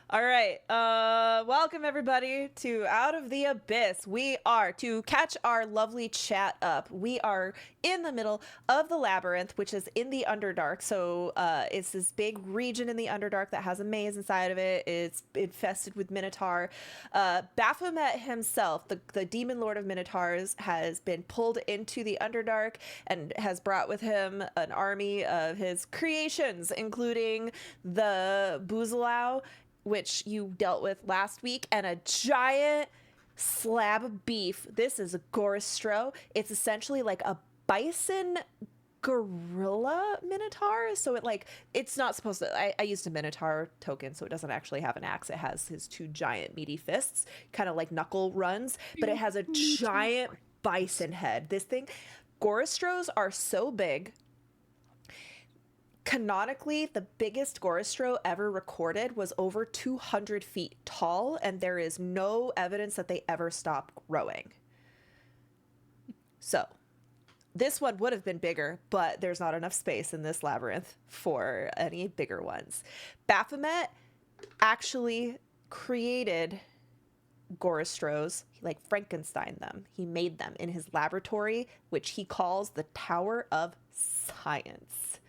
All right. Welcome everybody to Out of the Abyss. We are to catch our lovely chat up. We are in the middle of the labyrinth, which is in the Underdark. So, it's this big region in the Underdark that has a maze inside of it. It's infested with Minotaur. Baphomet himself, the demon lord of Minotaurs, has been pulled into the Underdark and has brought with him an army of his creations, including the Boozalau, which you dealt with last week, and a giant slab of beef. This is a Gorostro. It's essentially like a bison gorilla minotaur. So it's not supposed to. I used a minotaur token, so it doesn't actually have an axe. It has his two giant meaty fists, kind of like knuckle runs, but it has a giant bison head. This thing, Gorostros are so big. Canonically, the biggest Gorostro ever recorded was over 200 feet tall, and there is no evidence that they ever stopped growing. So, this one would have been bigger, but there's not enough space in this labyrinth for any bigger ones. Baphomet actually created Gorostros, like Frankenstein them. He made them in his laboratory, which he calls the Tower of Science,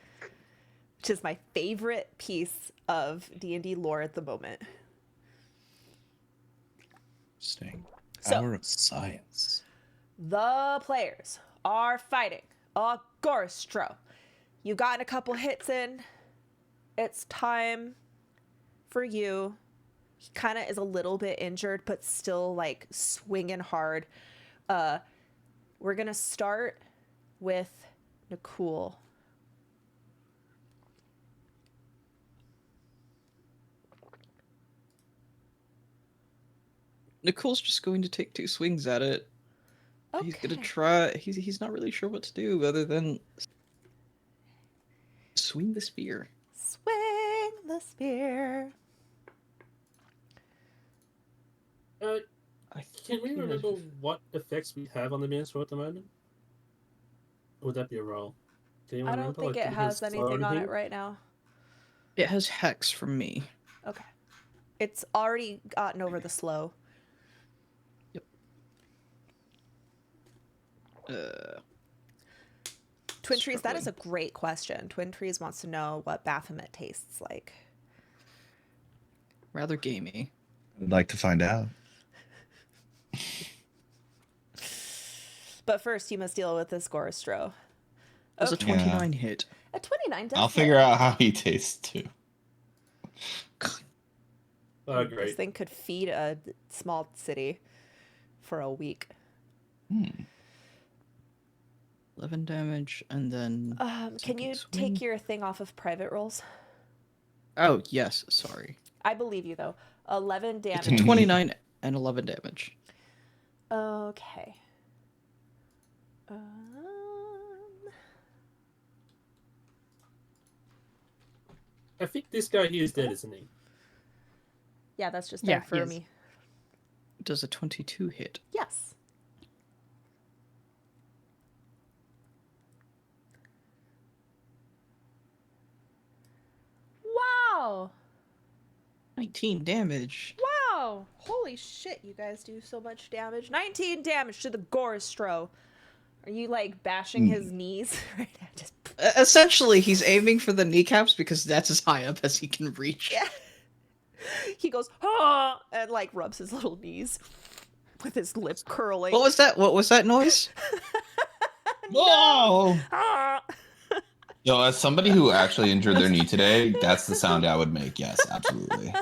which is my favorite piece of D&D lore at the moment. Interesting. So, Power of science. The players are fighting a Gorostro. You've gotten a couple hits in. It's time for you. He kind of is a little bit injured, but still like swinging hard. We're going to start with Nikul. Nicole's just going to take 2 swings at it. Okay. He's gonna try. He's not really sure what to do other than swing the spear. Swing the spear. Can we remember what effects we have on the Minotaur at the moment? Or would that be a roll? I don't think it has anything on it right now. It has hex from me. Okay. It's already gotten over the slow. Yep. Twin Trees, that is a great question. Twin Trees wants to know what Baphomet tastes like. Rather gamey. I'd like to find out. But first, you must deal with this Gorostro. That's a 29 hit. A 29 does I'll hit. figure out how he tastes too. Oh, This great. thing could feed a small city for a week. 11 damage, and then... Can you take your thing off of private rolls? Oh, yes, sorry. I believe you, though. 11 damage. It's a 29 and 11 damage. Okay. I think this guy here is dead, isn't he? Yeah, that's just Yeah, dead for me. Does a 22 hit? Yes. Wow. 19 damage. Wow. Holy shit, you guys do so much damage. 19 damage to the Gorostro. Are you like bashing his knees right now? Just... Essentially, he's aiming for the kneecaps because that's as high up as he can reach. Yeah. He goes, ah, and like rubs his little knees with his lip curling. What was that? What was that noise? Whoa! Ah. Yo, as somebody who actually injured their knee today, that's the sound I would make. Yes, absolutely.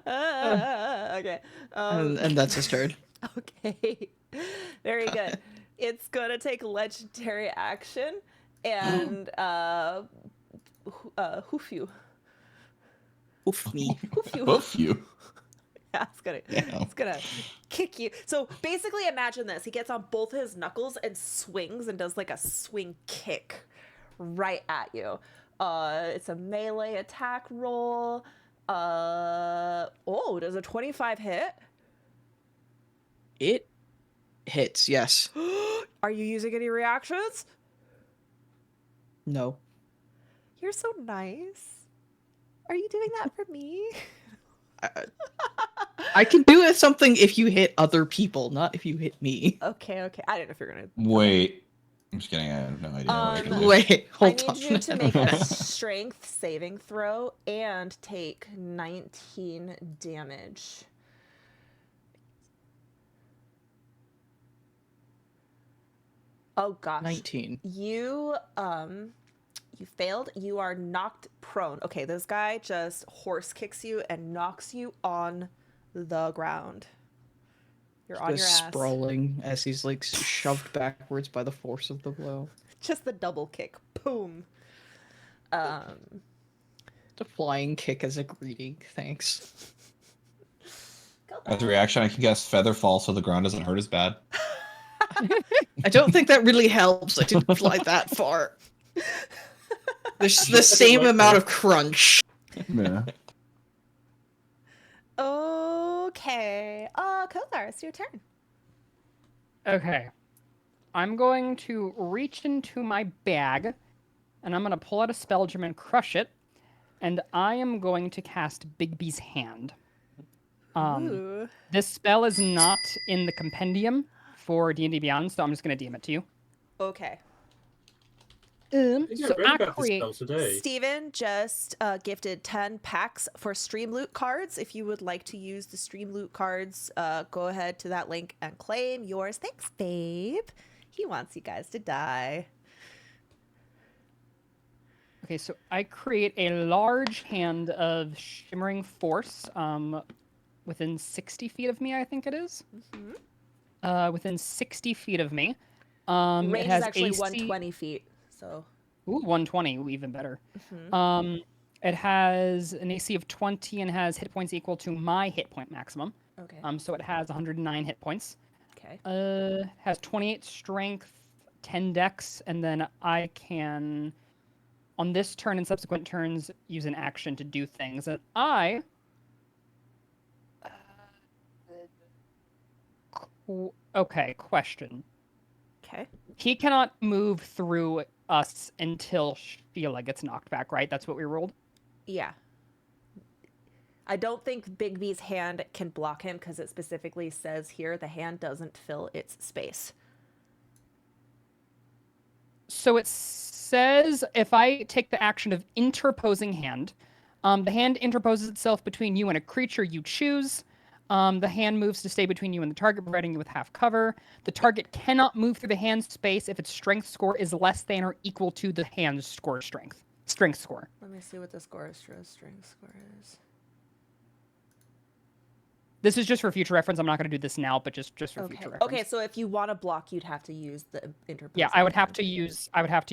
Okay. And that's his turn. Okay. Very good. It's gonna take legendary action and hoof you. Oof me. Hoof you. Hoof you. Yeah, it's gonna kick you. So basically imagine this. He gets on both his knuckles and swings and does like a swing kick right at you. It's a melee attack roll. Does a 25 hit? It hits, yes. Are you using any reactions? No. You're so nice. Are you doing that for me? I can do something if you hit other people, not if you hit me. Okay. I didn't know if you were gonna. Wait. I'm just kidding. I have no idea what I can do. Wait, I hold need on. you to make a strength saving throw and take 19 damage. Oh gosh. 19. You failed. You are knocked prone. Okay, this guy just horse kicks you and knocks you on the ground. You're on your Just ass. sprawling as he's like shoved backwards by the force of the blow. Just the double kick. Boom. The flying kick as a greeting. Thanks. As a reaction, I can guess feather fall so the ground doesn't hurt as bad. I don't think that really helps. I didn't fly that far. There's the same amount of crunch. Yeah. Okay. Kothar, it's your turn. Okay. I'm going to reach into my bag, and I'm going to pull out a spell gem and crush it, and I am going to cast Bigby's Hand. Ooh. This spell is not in the compendium for D&D Beyond, so I'm just going to DM it to you. Okay. You So got ready I about this create... spell today. Steven just gifted 10 packs for Stream Loot cards. If you would like to use the Stream Loot cards, go ahead to that link and claim yours. Thanks, babe. He wants you guys to die. Okay, so I create a large hand of Shimmering Force within 60 feet of me, I think it is. Within 60 feet of me. Range it has is actually AC... 120 feet, so... Ooh, 120, even better. Mhm. It has an AC of 20 and has hit points equal to my hit point maximum. Okay. So it has 109 hit points. Okay. Has 28 strength, 10 dex, and then I can, on this turn and subsequent turns, use an action to do things. And okay, question. Okay. He cannot move through us until Sheila gets knocked back, right? That's what we rolled? Yeah. I don't think Bigby's hand can block him because it specifically says here the hand doesn't fill its space. So it says if I take the action of interposing hand, the hand interposes itself between you and a creature you choose. The hand moves to stay between you and the target, providing you with half cover. The target cannot move through the hand space if its strength score is less than or equal to the hand's strength score. Let me see what the strength score is. This is just for future reference. I'm not going to do this now, but just for Okay. future reference. Okay, so if you want to block, you'd have to use the interposing. Yeah, I would have hand. to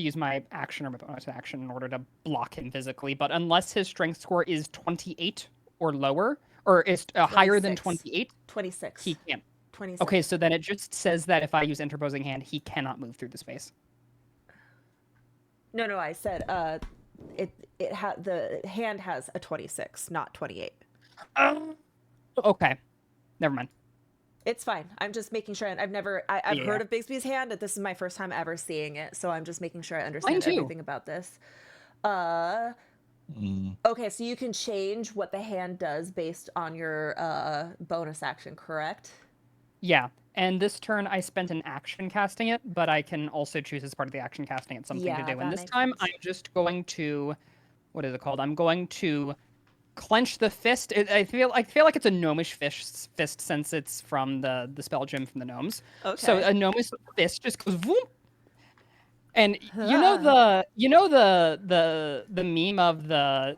use my action or my bonus action in order to block him physically. But unless his strength score is 28 or lower, or is higher than 26. 28, 26. he can't. 26. Okay, so then it just says that if I use interposing hand, he cannot move through the space. No, I said the hand has a 26, not 28. Okay, never mind. It's fine. I'm just making sure. I've heard of Bixby's hand. This is my first time ever seeing it, so I'm just making sure I understand everything about this. Okay, so you can change what the hand does based on your bonus action, correct? Yeah, and this turn I spent an action casting it, but I can also choose as part of the action casting it something to do. And this time I'm just going to, what is it called? I'm going to clench the fist. I feel like it's a gnomish fist since it's from the spell gem from the gnomes. Okay. So a gnomish fist just goes whoop. And you know the meme of the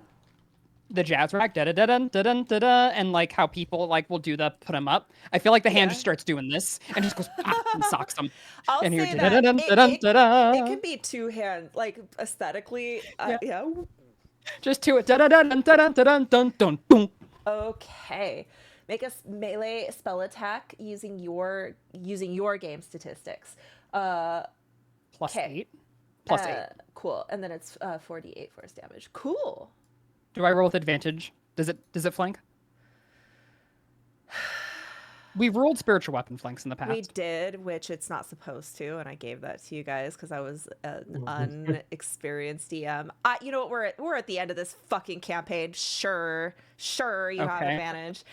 jazz rack da da da da da da da, and like how people like will do the put them up. I feel like the hand just starts doing this and just goes and socks them. I'll and say here, that it can be two hand, like aesthetically. Yeah. Just to it. Da da da da da da da da da. Okay. Make a melee spell attack using your game statistics. Plus 8. Plus 8. Cool. And then it's 4d8 force damage. Cool. Do I roll with advantage? Does it flank? We've rolled spiritual weapon flanks in the past. We did, which it's not supposed to, and I gave that to you guys because I was an Mhm. unexperienced DM. You know what? We're at the end of this fucking campaign. Sure, you have Okay. advantage,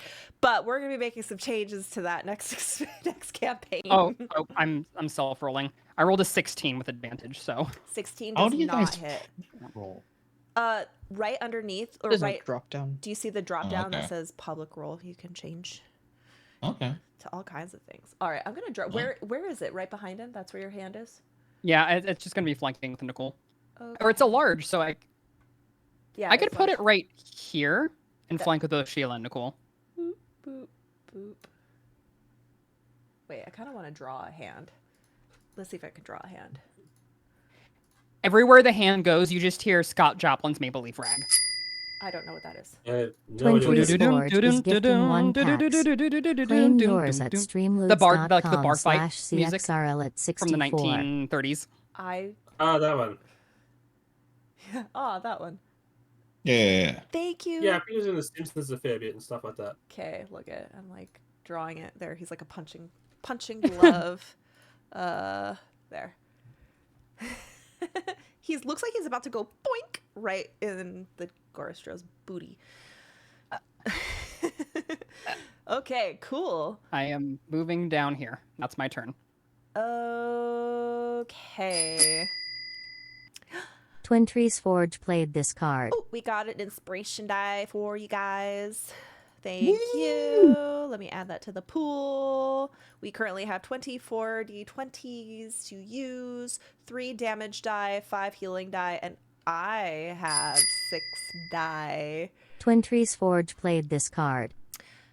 but we're gonna be making some changes to that next next campaign. Oh, I'm self-rolling. I rolled a 16 with advantage, so 16 How does do you not guys hit. roll? Right underneath or There's right. no drop down. Do you see the drop Oh, down that okay. says public roll? You can change Okay. to all kinds of things. All right, I'm gonna drop. Oh. Where is it? Right behind him. That's where your hand is. yeah, it's just gonna be flanking with Nicole. Or it's a Okay. large, so I Yeah, could it's put large. it right here and Okay. flank with both Sheila and Nicole. Boop, boop, boop. Wait, I kind of want to draw a hand. Let's see if I can draw a hand. Everywhere the hand goes, you just hear Scott Joplin's Maple Leaf Rag. I don't know what that is. I have no Twin idea what Trees it is. Forge is gifting 1 PAX. Claim yours at The bar fight music streamloots.com/CXRL at from the 64. 1930s. Ah, that one. Oh, that one. Yeah. Thank you. Yeah, I've been using The Simpsons a fair bit and stuff like that. Okay, look at. I'm like drawing it there. He's like a punching glove. There. Looks like he's about to go boink right in the Goristro's booty. Okay, cool. I am moving down here. That's my turn. Okay. Twin Trees Forge played this card. Oh, we got an inspiration die for you guys. Thank you. Let me add that to the pool. We currently have 24 d20s to use, 3 damage die, 5 healing die, and I have 6 die. Twin Trees Forge played this card.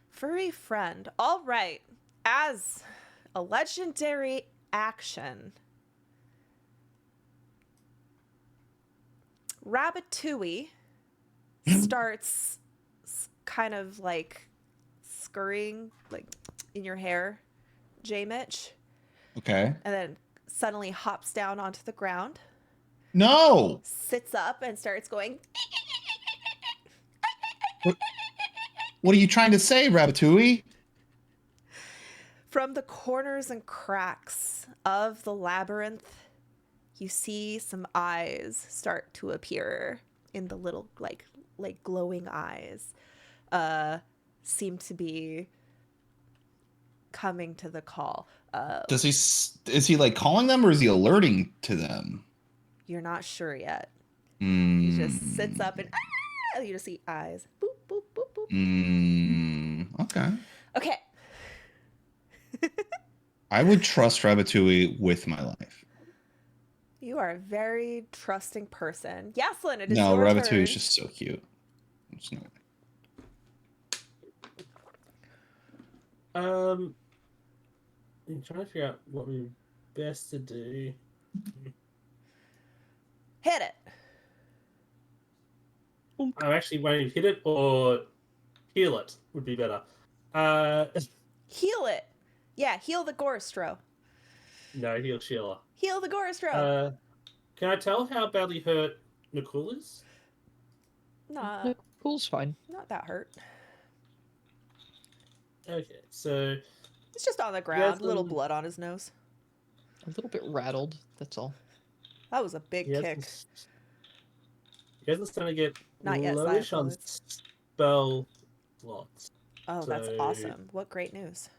Furry friend. All right. As a legendary action, Ratatouille starts kind of like scurrying like in your hair, J Mitch, Okay. and then suddenly hops down onto the ground, No. sits up and starts going. What are you trying to say, Ratatouille? From the corners and cracks of the labyrinth, you see some eyes start to appear in the little like glowing eyes. Seem to be coming to the call. Is he like calling them or is he alerting to them? You're not sure yet. Mm. He just sits up and you just see eyes. Boop, boop, boop, boop. Okay. Okay. I would trust Ratatouille with my life. You are a very trusting person. Yaslin, it is No, your Ratatouille turn. is just so cute. I'm just gonna- I'm trying to figure out what would be best to do. Hit it. I'm actually waiting to hit it or heal it would be better. Heal it. Yeah, heal the Goristro. No, heal Sheila. Heal the Goristro. Can I tell how badly hurt Nicole is? Nah, Cool's fine. not that hurt. Okay, so It's just on the ground, little some- blood on his nose. A little bit rattled, that's all. That was a big you kick. guys are starting to get Not yet, lowish on Cyclones. spell slots. Oh, that's So- awesome. What great news.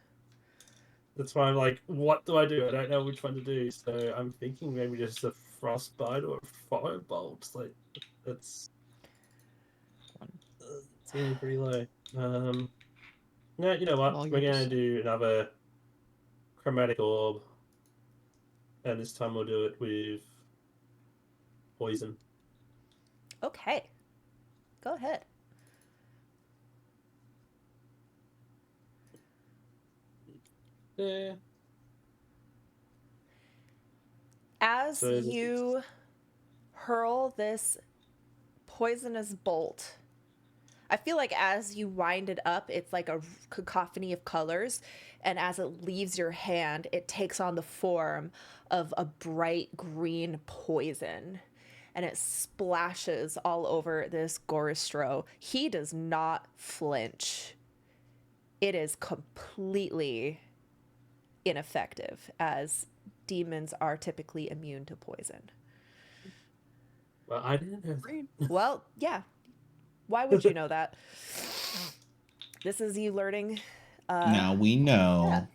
That's why I'm like, what do? I don't know which one to do. So I'm thinking maybe just a frostbite or a firebolt. Like that's it's getting pretty low. No, you know what? Well, We're you gonna just- do another chromatic orb, and this time we'll do it with poison. Okay. Go ahead. Yeah. As So this is- you hurl this poisonous bolt, I feel like as you wind it up, it's like a cacophony of colors. And as it leaves your hand, it takes on the form of a bright green poison. And it splashes all over this Goristro. He does not flinch. it is completely ineffective, as demons are typically immune to poison. Well, I didn't know that. Well, yeah. Why would you know that? This is you learning. Now we know.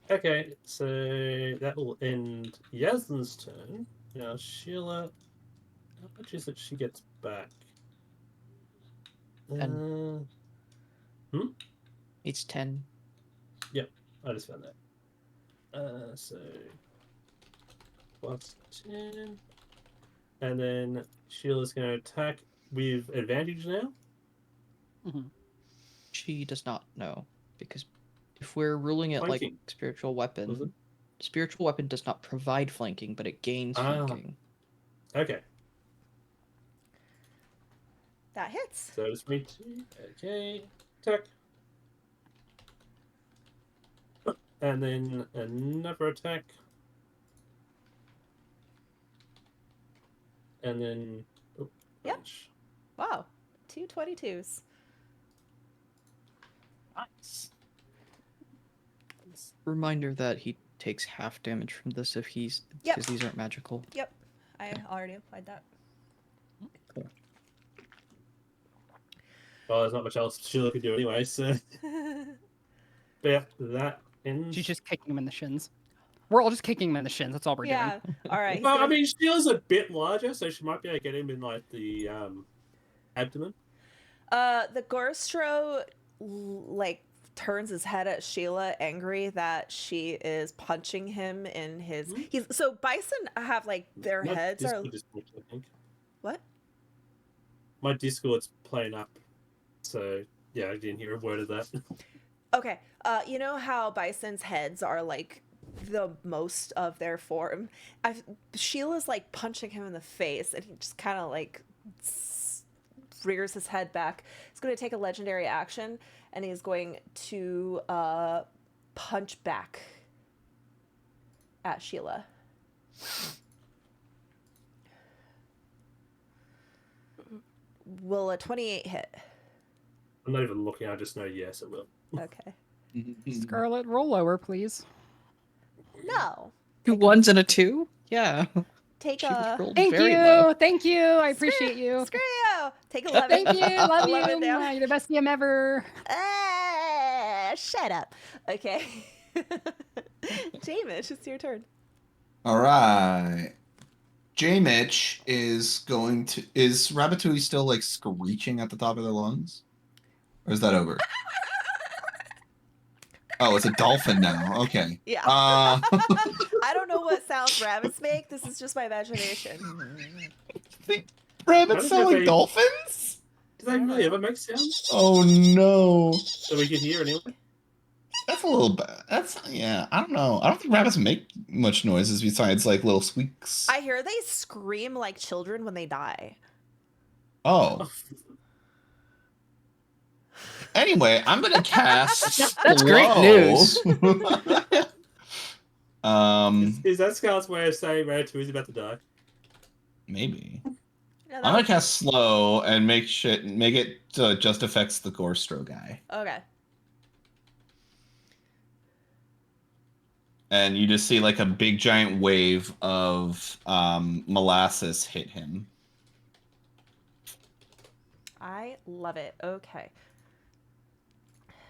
Yeah. Okay, so that will end Yasmin's turn. Now, Sheila, how much is it she gets back? It's 10. I just found that. So plus 10. And then Sheila's going to attack with advantage now. Mhm. She does not know, because if we're ruling it Flanking. like spiritual Was weapon, it? spiritual weapon does not provide flanking, but it gains flanking. Okay, That hits. so it's me too. Okay, attack. And then another attack. And then. Oh, Yep. punch. Wow. 2 22s. Nice. Reminder that he takes half damage from this if he's Yep. because these aren't magical. Yep. I already applied that. Well, there's not much else Sheila could do anyway, so. But yeah, that ends. She's just kicking him in the shins. We're all just kicking him in the shins. That's all we're Yeah. doing. All right. he's Well, I gonna- mean, Sheila's a bit larger, so she might be able to get him in like the abdomen. The Gorstro like turns his head at Sheila, angry that she is punching him in his. Hmm? He's so bison have like their My heads are Discord disconnected, I think. what? My Discord's playing up, so yeah, I didn't hear a word of that. Okay. You know how bison's heads are like the most of their form. Sheila's like punching him in the face, and he just kind of like rears his head back. He's going to take a legendary action, and he's going to punch back at Sheila. Will a 28 hit? I'm not even looking. I just know yes, it will. Okay. Scarlet, roll lower, please. No. 2 1s and a 2? Yeah. Take She a. rolled Thank very you. low. Thank you. I appreciate you. Screw you. Take 11. Thank you. Love 11 you. down. You're the best DM ever. Shut up. Okay. Jamish, it's your turn. All right. J Mitch is going to. Is Ratatouille still like screeching at the top of their lungs? Or is that over? Oh, it's a dolphin now. Okay. Yeah. Uh, I don't know what sounds rabbits make. This is just my imagination. think How rabbits does sound that like make- dolphins? Do they really ever make sound? Oh no. So we can hear anyway. That's a little bad. That's yeah. I don't know. I don't think rabbits make much noises besides like little squeaks. I hear they scream like children when they die. Oh. Anyway, I'm gonna cast. That's great Slow. news. Is that Scarlett's way of saying Ratatouille's about to die? Maybe. Yeah, I'm that- gonna cast slow and make it just affects the Gorstro guy, Okay. and you just see like a big giant wave of molasses hit him. I love it. Okay.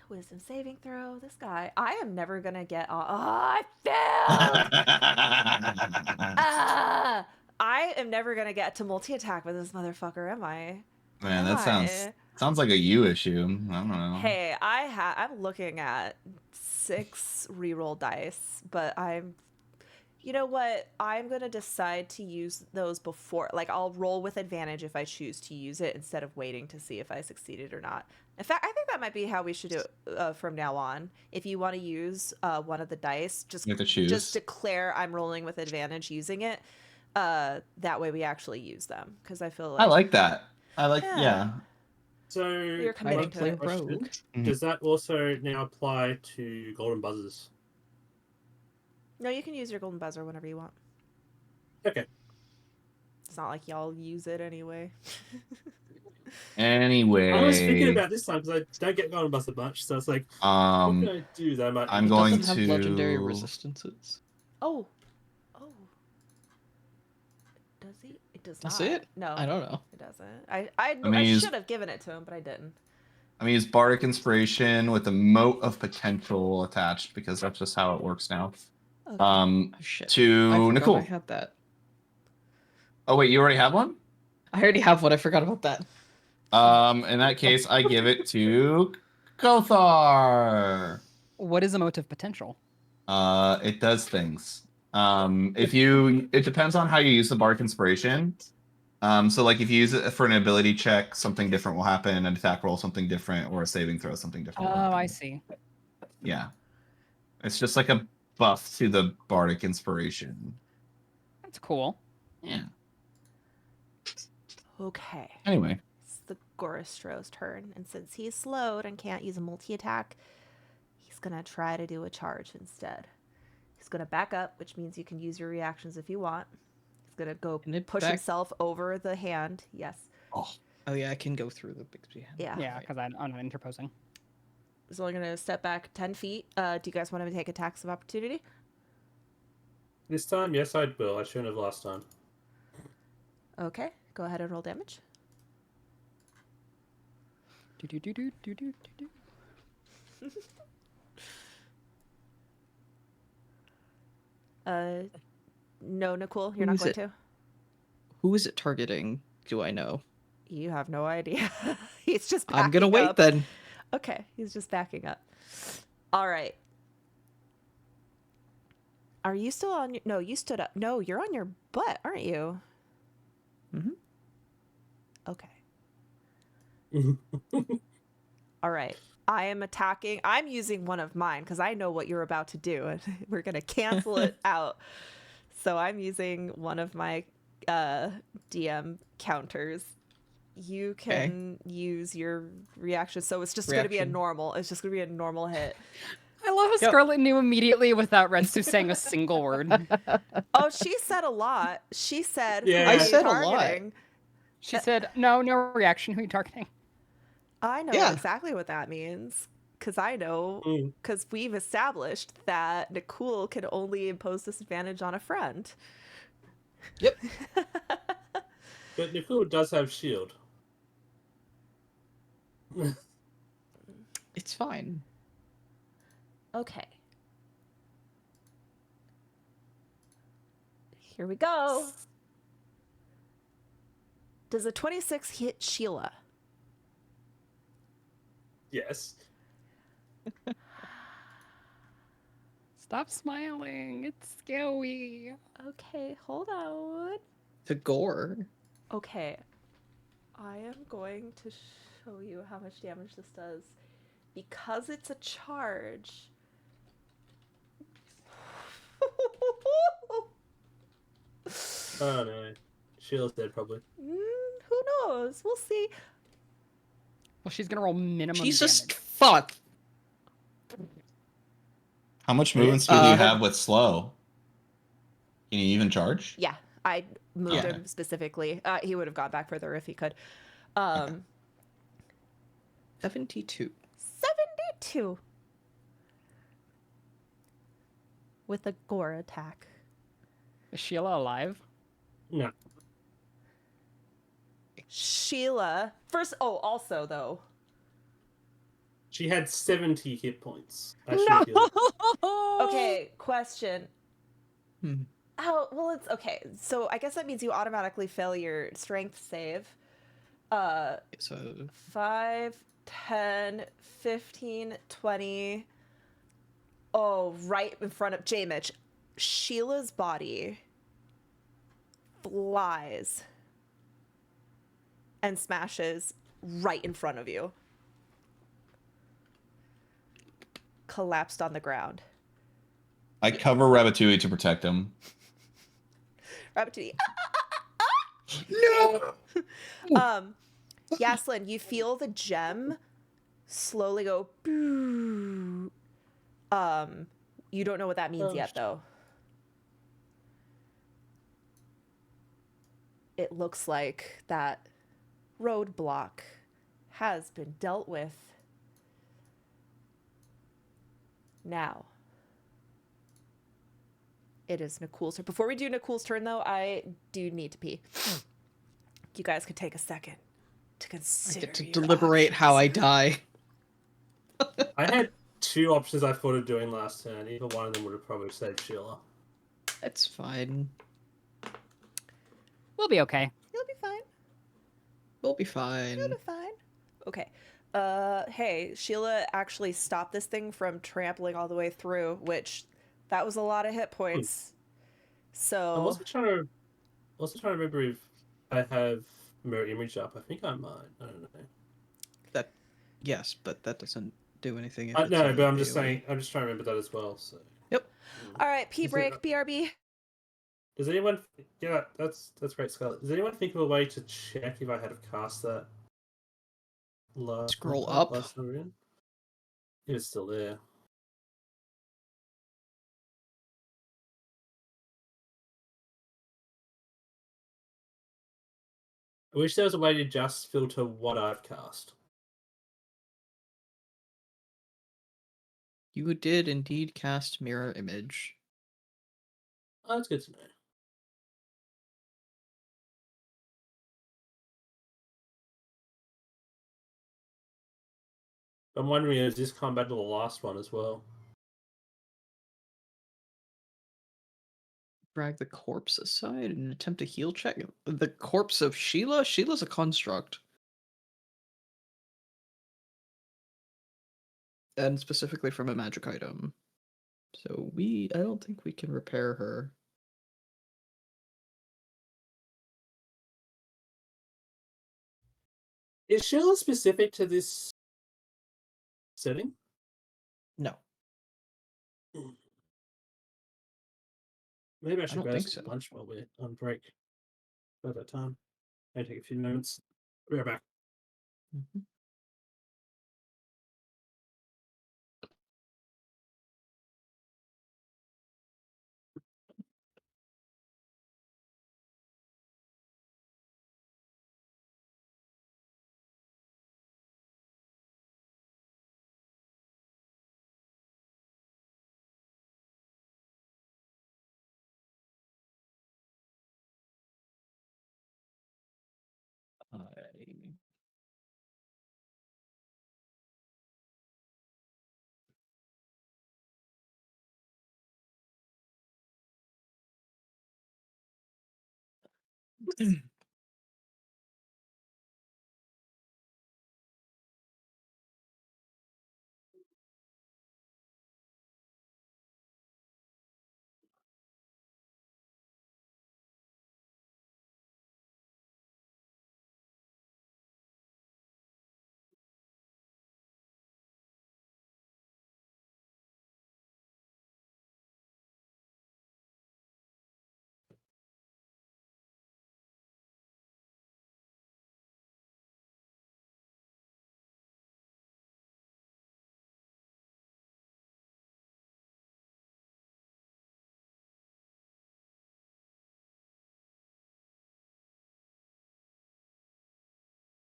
Wisdom saving throw. This guy. I am never gonna get. I failed. I am never gonna get to multi attack with this motherfucker, am I? Man, Am that I? sounds like a you issue. I don't know. Hey, I'm looking at 6 reroll dice, but you know what? I'm gonna decide to use those before. Like, I'll roll with advantage if I choose to use it instead of waiting to see if I succeeded or not. In fact, I think that might be how we should do it from now on. If you want to use one of the dice, You have to choose. just declare I'm rolling with advantage using it. That way we actually use them, because I feel like I like that. I like Yeah. yeah. So You're committing one to play it. question. rogue. Mhm. Does that also now apply to golden buzzers? No, you can use your golden buzzer whenever you want. Okay. It's not like y'all use it anyway. Anyway, I was thinking about this time because I don't get Golden Buster much, so it's like, what can I do that might I'm be going Doesn't have legendary to- resistances. Oh. Oh. Does he? It does Does not. it? No. I don't know. It doesn't. I mean, should have given it to him, but I didn't. I'm gonna use Bardic Inspiration with a Mote of Potential attached because that's just how it works now. Okay. Oh, shit. I To forgot Nicole. I had that. Oh wait, you already have one? I already have one. I forgot about that. In that case, I give it to Kothar. What is emotive potential? It does things. It depends on how you use the Bardic Inspiration. So like if you use it for an ability check, something different will happen, an attack roll, something different, or a saving throw, something different. will Oh, I happen. see. Yeah. It's just like a buff to the Bardic Inspiration. That's cool. Yeah. Okay. Anyway. It's the Goristro's turn, and since he's slowed and can't use a multi-attack, he's gonna try to do a charge instead. He's gonna back up, which means you can use your reactions if you want. He's gonna go Can it push back- himself over the hand. Yes. Oh. Oh yeah, I can go through the Bixby hand. Yeah. Yeah, because I'm not interposing. He's only gonna step back 10 feet. Do you guys want to take attacks of opportunity? This time, yes, I will. I shouldn't have last time. Okay. Go ahead and roll damage. Do do do do do do do do. No, Nicole, you're not Who's going it? to. Who is it targeting? Do I know? You have no idea. He's just. I'm gonna backing wait up. then. Okay, he's just backing up. All right. Are you still on your... No, you stood up. No, you're on your butt, aren't you? Mhm. Okay. All right. I am attacking. I'm using one of mine because I know what you're about to do, and we're going to cancel it out. So I'm using one of my DM counters. You can use your reaction. So it's just going to be a Reaction. normal. It's just going to be a normal hit. I love how Yep. Scarlet knew immediately without Retsu saying a single word. Oh, she said a lot. She said, Yeah. "Who are I you said a lot. targeting?" She said, no reaction. Who are you targeting? I know Yeah. exactly what that means because I know Mm. because we've established that Nicole can only impose disadvantage on a friend. Yep. But Nicole does have shield. It's fine. Okay. Here we go. Does a 26 hit Sheila? Yes. Stop smiling. It's scary. Okay, hold on. To gore. Okay. I am going to show you how much damage this does. Because it's a charge. Oh no. Shield's dead probably. Who knows? We'll see. Well, she's gonna roll minimum Jesus damage. fuck. How much movement speed do you Uh, have with slow? Can you even charge? Yeah, I moved Yeah. him specifically. He would have gone back further if he could. 72. 72. With a gore attack. Is Sheila alive? No. Sheila. Also though. She had 70 hit points. No. Healed. Okay, question. Hmm. Oh, well, it's okay. So I guess that means you automatically fail your strength save. So 5, 10, 15, 20. Oh, right in front of J-Mitch. Sheila's body flies and smashes right in front of you. Collapsed on the ground. I cover Ratatouille to protect him. Ratatouille. no. Yaslin, you feel the gem slowly go. You don't know what that means yet, though. It looks like that roadblock has been dealt with. Now, it is Nicole's turn. Before we do Nicole's turn, though, I do need to pee. You guys could take a second to I consider get to your deliberate how I options. die. I had two options I thought of doing last turn. Either one of them would have probably saved Sheila. That's fine. We'll be okay. You'll be fine. We'll be You'll fine. be fine. Okay. Hey, Sheila actually stopped this thing from trampling all the way through, which that was a lot of hit points. I'm So also trying to remember if I have mirror image up. I think I might. I don't know. Yes, but that doesn't do anything. If I it's know, in but I'm the just AoE. saying. I'm just trying to remember that as well. So. Yep. all right, pee Is it- break, BRB. Does anyone? Yeah, that's great, Scarlett. Does anyone think of a way to check if I had have cast that? Scroll up. Last time in? If it's still there. I wish there was a way to just filter what I've cast. You did indeed cast mirror image. Oh, that's good to know. I'm wondering, is this combat to the last one as well? Drag the corpse aside and attempt a heal check. The corpse of Sheila? Sheila's a construct. And specifically from a magic item. So I don't think we can repair her. Is Sheila specific to this setting? No. Maybe I should don't grab think some so. lunch while we're on break. By that time. May take a few moments. Be right back. Mhm.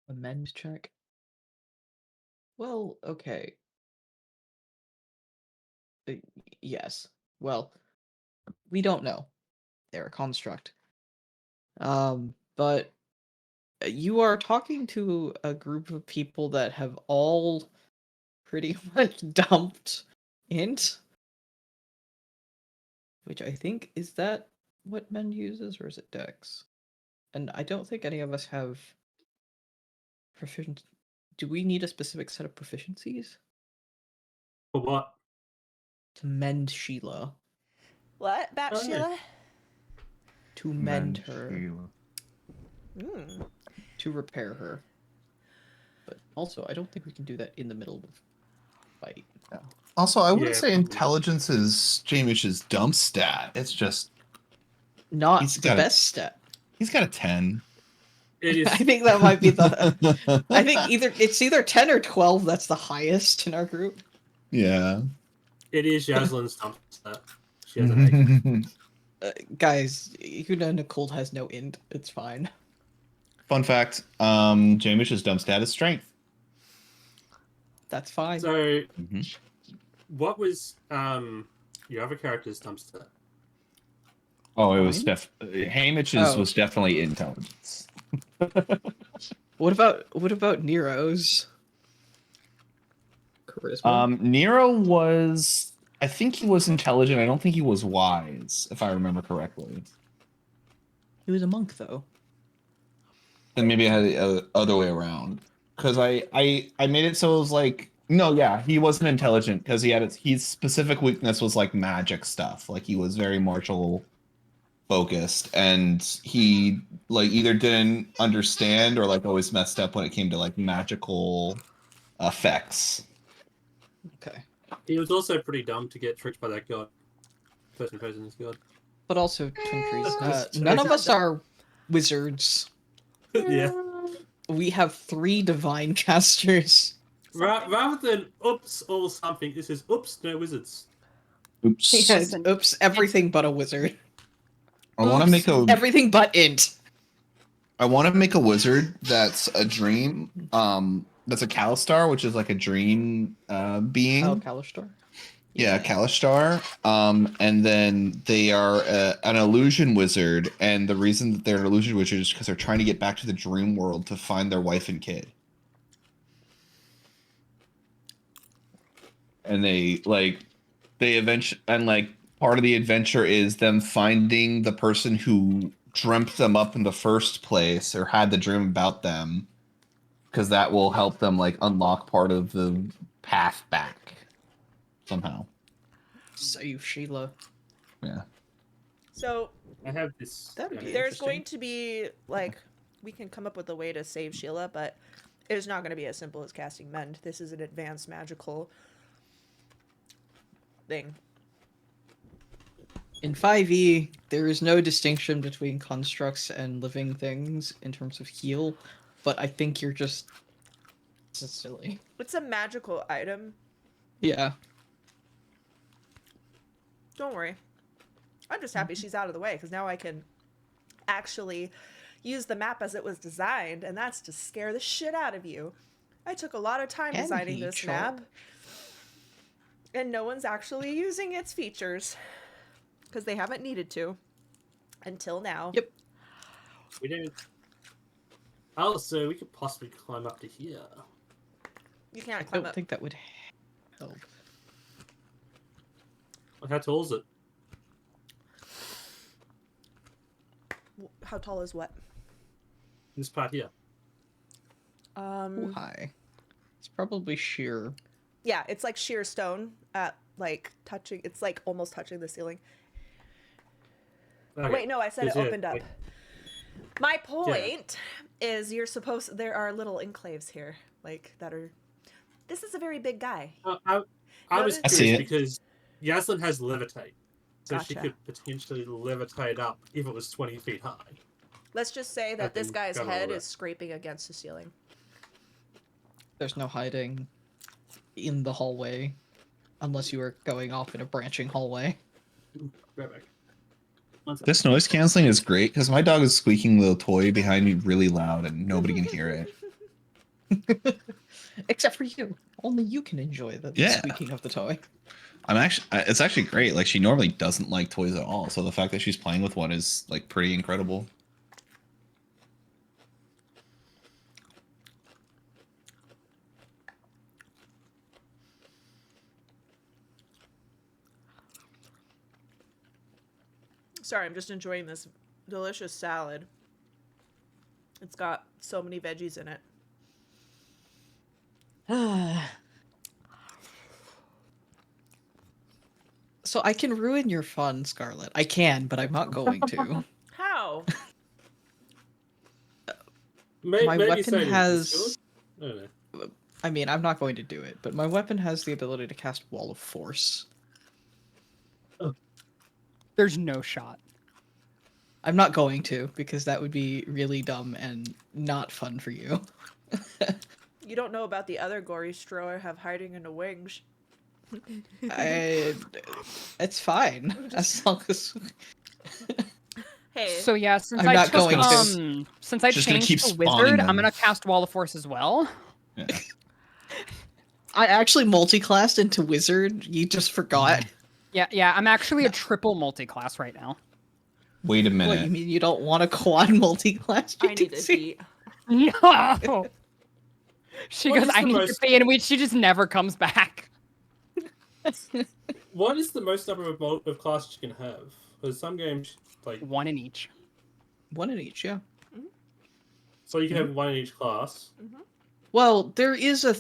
Amend check. Well, okay. Yes. Well, we don't know. They're a construct. But you are talking to a group of people that have all pretty much dumped int. Which I think, is that what men uses, or is it Dex? And I don't think any of us have proficient. Do we need a specific set of proficiencies For what? to mend Sheila? What? Bat Oh, yeah. Sheila? To mend her. Sheila. Mm. To repair her. But also, I don't think we can do that in the middle of a fight. Also, I wouldn't Yeah, say probably. intelligence is Jamish's dump stat. It's just Not He's the got a- best step. he's got a 10. It is. I think that might be the. I think it's either 10 or 12 that's the highest in our group. Yeah. It is Yaslyn's dump stat. She has an 8. Guys, you know Nicole has no int. It's fine. Fun fact: Jamish's dump stat is strength. That's fine. So, Mhm. what was your other character's dumpster? Oh, it was Mine? Hamish's Oh. was definitely intelligence. What about Nero's? Charisma. Nero was. I think he was intelligent. I don't think he was wise, if I remember correctly. He was a monk though. Then maybe I had the other way around. Because I made it so it was like no, yeah, he wasn't intelligent because he had his specific weakness was like magic stuff. Like he was very martial focused, and he like either didn't understand or like always messed up when it came to like magical effects. Okay. He was also pretty dumb to get tricked by that god. Person in this god. But also, Twin Trees, Just- none of us are wizards. Yeah. We have 3 divine casters. Rather than oops or something, this is oops, no wizards. Oops. Yes, oops, everything but a wizard. I want to make a Everything but int. I want to make a wizard that's a dream. That's a Kalistar, which is like a dream being. Oh, Kalistar. Yeah, Kalistar. And then they are an illusion wizard, and the reason that they're an illusion wizard is because they're trying to get back to the dream world to find their wife and kid. And they eventually, and like part of the adventure is them finding the person who dreamt them up in the first place or had the dream about them, because that will help them like unlock part of the path back somehow. Save Sheila. Yeah. So I have this. That'd be there's interesting. going to be like we can come up with a way to save Sheila, but it's not going to be as simple as casting Mend. This is an advanced magical thing. In 5e, there is no distinction between constructs and living things in terms of heal, but I think you're just silly. It's a magical item. Yeah. Don't worry. I'm just happy she's out of the way because now I can actually use the map as it was designed, and that's to scare the shit out of you. I took a lot of time Can designing he this charge? map, and no one's actually using its features because they haven't needed to until now. Yep. We don't. Oh, so we could possibly climb up to here. You I can't climb don't up. think that would help. Like, how tall is it? How tall is what? This part here. Too high. It's probably sheer. Yeah, it's like sheer stone at like touching. It's like almost touching the ceiling. Okay. Wait, no, I said it Is it, opened up. like- My point is you're supposed there are little enclaves here, like that are this is a very big guy. I was I see curious it. because Yaslin has levitate, so she Gotcha. could potentially levitate up if it was 20 feet high. Let's just say that this think guy's got all head that. is scraping against the ceiling. There's no hiding in the hallway unless you are going off in a branching hallway. Right back. One sec. This noise canceling is great because my dog is squeaking the toy behind me really loud and nobody can hear it. Except for you. Only you can enjoy the Yeah. squeaking of the toy. It's actually great. Like she normally doesn't like toys at all, so the fact that she's playing with one is like pretty incredible. Sorry, I'm just enjoying this delicious salad. It's got so many veggies in it. So I can ruin your fun, Scarlet. I can, but I'm not going to. How? My Maybe weapon say it has- is good. I don't know. I mean, I'm not going to do it, but my weapon has the ability to cast Wall of Force. There's no shot. I'm not going to, because that would be really dumb and not fun for you. You don't know about the other gory straw I have hiding in the wings. It's fine, as long as... Hey. So yeah, since I'm I not took, going to. since I Just gonna changed keep to spawning wizard, them. I'm gonna cast Wall of Force as well. Yeah. I actually multi-classed into wizard. You just forgot. Yeah, I'm actually a triple multi-class right now. Wait a minute. What, you mean you don't want a quad multi-class? I need to GTC? eat. No. She What goes, is I the need most- to pee, and she just never comes back. What is the most number of classes you can have? Because some games, like, One in each. One in each, yeah. so you can have one in each class. Well, there is a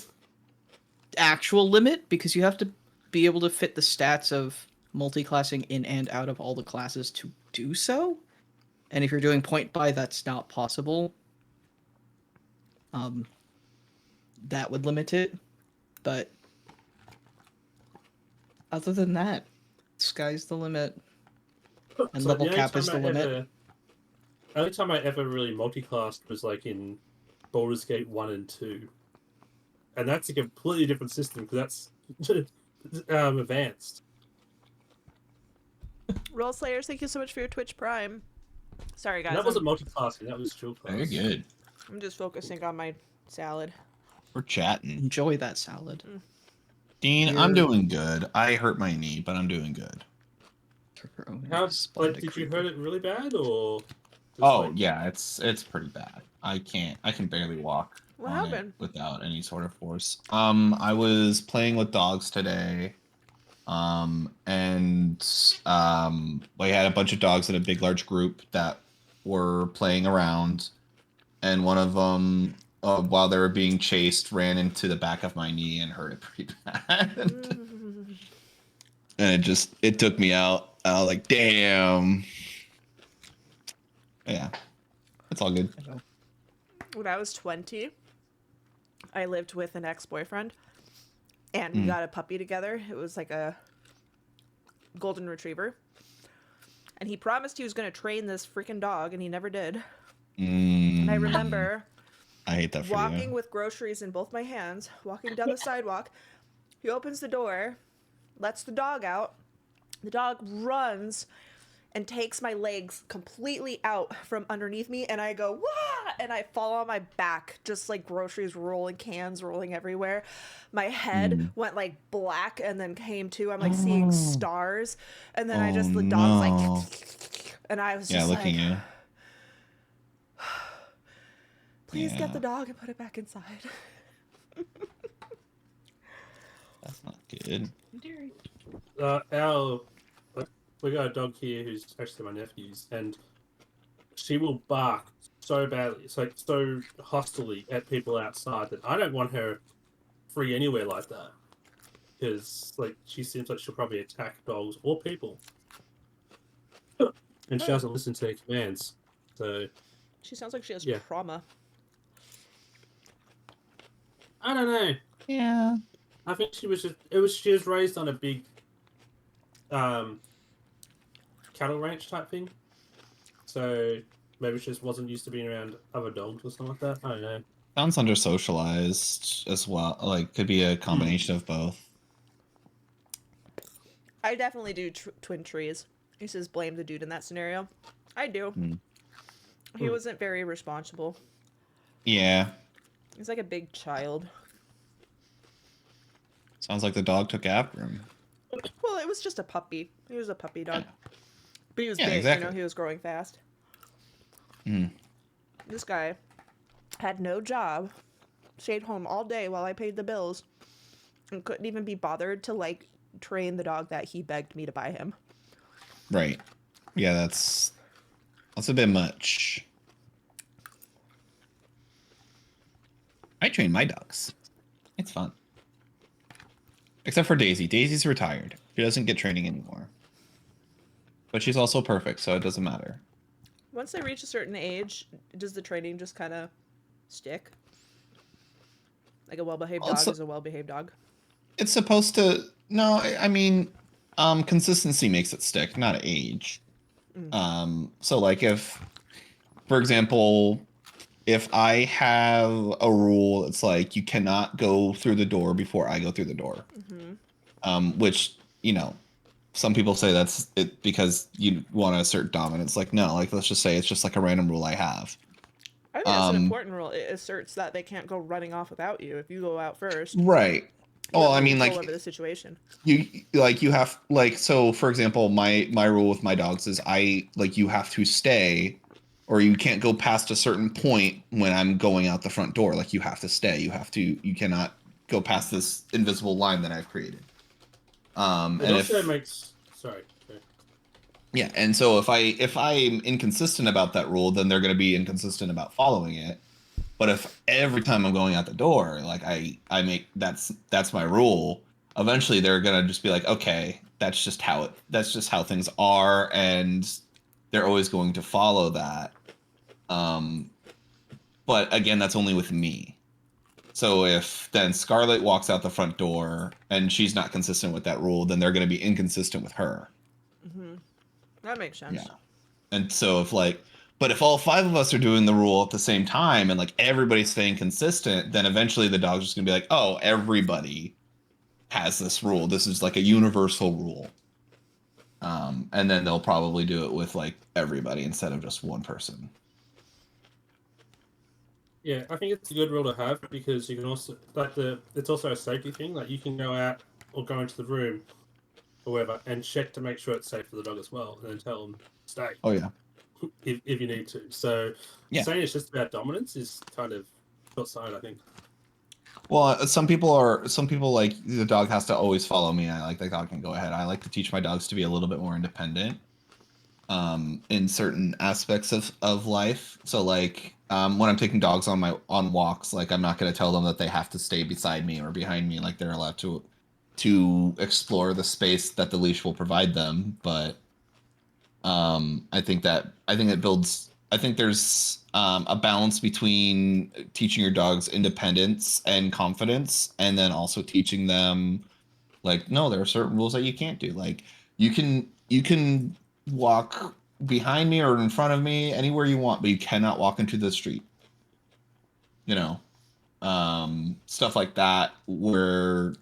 actual limit because you have to be able to fit the stats of multi-classing in and out of all the classes to do so. And if you're doing point buy, that's not possible. That would limit it. But other than that, sky's the limit. And So level the only cap is the time I limit. ever- only time I ever really multi-classed was like in Baldur's Gate 1 and 2. And that's a completely different system because that's advanced. Roll Slayers, thank you so much for your Twitch Prime. Sorry, And guys. that wasn't multi-classing, that was dual class. Very good. I'm just focusing on my salad. We're chatting. Enjoy that salad. Dean, I'm You're- doing good. I hurt my knee, but I'm doing good. How, like, did you hurt it really bad or? just, Oh like- yeah, it's pretty bad. I can barely walk What on it happened? without any sort of force. I was playing with dogs today. We had a bunch of dogs in a big large group that were playing around, and one of them while they were being chased ran into the back of my knee and hurt it pretty bad. And it took me out. I was like, damn. Yeah. It's all good. When I was 20, I lived with an ex-boyfriend, and we Mm. got a puppy together. It was like a golden retriever, and he promised he was going to train this freaking dog, and he never did. And I remember I hate that for walking you. with groceries in both my hands, walking down the sidewalk. He opens the door, lets the dog out. The dog runs and takes my legs completely out from underneath me, and I go, wah! And I fall on my back, just like groceries rolling, cans rolling everywhere. My head went like black and then came to. I'm like seeing stars, and then the dog's like, and I was Yeah, just look like, at you. please Yeah. get the dog and put it back inside. That's not good. We got a dog here who's actually my nephew's, and she will bark so badly, it's like so hostilely at people outside that I don't want her free anywhere like that, because like she seems like she'll probably attack dogs or people, and she doesn't listen to their commands. So She sounds like she has Yeah. trauma. I don't know. Yeah. I think she was raised on a big cattle ranch type thing. So maybe she just wasn't used to being around other dogs or something like that. I don't know. Sounds under socialized as well. Like could be a combination of both. I definitely do twin trees. He says blame the dude in that scenario. I do. He wasn't very responsible. Yeah. He's like a big child. Sounds like the dog took after him. Well, it was just a puppy. He was a puppy dog. But he was Yeah, big, exactly. he was growing fast. Mm. This guy had no job, stayed home all day while I paid the bills, and couldn't even be bothered to like train the dog that he begged me to buy him. Right. Yeah, that's a bit much. I train my dogs. It's fun. Except for Daisy. Daisy's retired. She doesn't get training anymore. But she's also perfect, so it doesn't matter. Once they reach a certain age, does the training just kind of stick? Like a well-behaved Well, dog it's is a well-behaved dog. It's supposed to. No, I mean, consistency makes it stick, not age. So like if, for example, if I have a rule, it's like you cannot go through the door before I go through the door. Which, some people say that's it because you want to assert dominance. Like, no, like let's just say it's just like a random rule I have. I think that's an Um, important rule. It asserts that they can't go running off without you. If you go out first, Right. you Well, have I mean, control like over the situation. you have like so for example, my rule with my dogs is I like you have to stay or you can't go past a certain point when I'm going out the front door. Like you have to stay. You cannot go past this invisible line that I've created. It And also if makes sorry. yeah, and so if I'm inconsistent about that rule, then they're going to be inconsistent about following it. But if every time I'm going out the door, like I make that's my rule, eventually they're going to just be like, okay, that's just how things are, and they're always going to follow that. But again, that's only with me. So if then Scarlet walks out the front door and she's not consistent with that rule, then they're going to be inconsistent with her. That makes sense. Yeah. And so but if all 5 of us are doing the rule at the same time and like everybody's staying consistent, then eventually the dog's just gonna be like, oh, everybody has this rule. This is like a universal rule. And then they'll probably do it with like everybody instead of just one person. Yeah, I think it's a good rule to have because you can also it's also a safety thing. Like you can go out or go into the room or wherever and check to make sure it's safe for the dog as well, and then tell them stay Oh yeah. if you need to. So Yeah. saying it's just about dominance is kind of short-sighted, I think. Well, some people like the dog has to always follow me. I like the dog can go ahead. I like to teach my dogs to be a little bit more independent in certain aspects of life. So like when I'm taking dogs on walks, like I'm not going to tell them that they have to stay beside me or behind me. Like they're allowed to explore the space that the leash will provide them. But I think it builds. I think there's a balance between teaching your dogs independence and confidence, and then also teaching them, like, no, there are certain rules that you can't do. Like, you can walk behind me or in front of me anywhere you want, but you cannot walk into the street. You know, stuff like that, where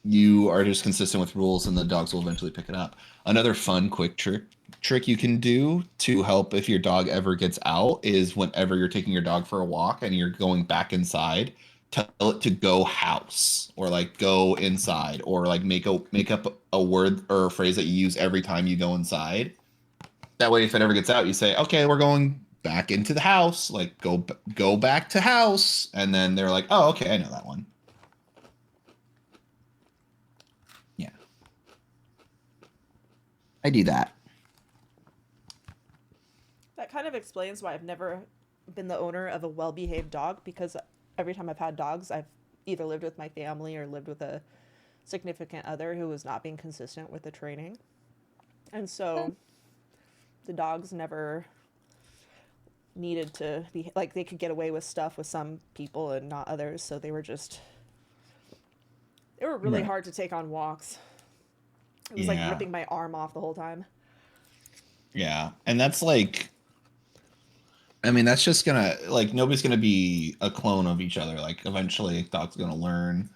you are just consistent with rules, and the dogs will eventually pick it up. Another fun, quick trick you can do to help if your dog ever gets out is whenever you're taking your dog for a walk and you're going back inside, tell it to go house or like go inside or like make up a word or a phrase that you use every time you go inside. That way, if it ever gets out, you say, "Okay, we're going back into the house." Like go back to house, and then they're like, "Oh, okay, I know that one." Yeah, I do that. That kind of explains why I've never been the owner of a well-behaved dog, because every time I've had dogs, I've either lived with my family or lived with a significant other who was not being consistent with the training. And so the dogs never needed to be like, they could get away with stuff with some people and not others, so they were really Right. hard to take on walks. It was like Yeah. ripping my arm off the whole time. Yeah, and that's like, I mean, that's just gonna like nobody's gonna be a clone of each other. Like eventually, a dog's gonna learn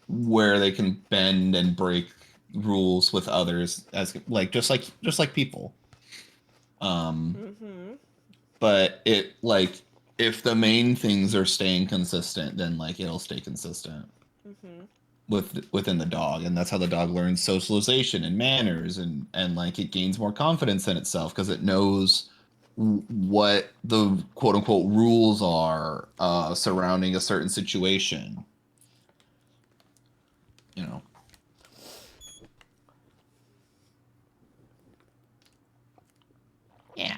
where they can bend and break rules with others, as like just like people. But it like if the main things are staying consistent, then like it'll stay consistent within the dog, and that's how the dog learns socialization and manners, and like it gains more confidence in itself because it knows what the quote unquote rules are surrounding a certain situation. You know. Yeah.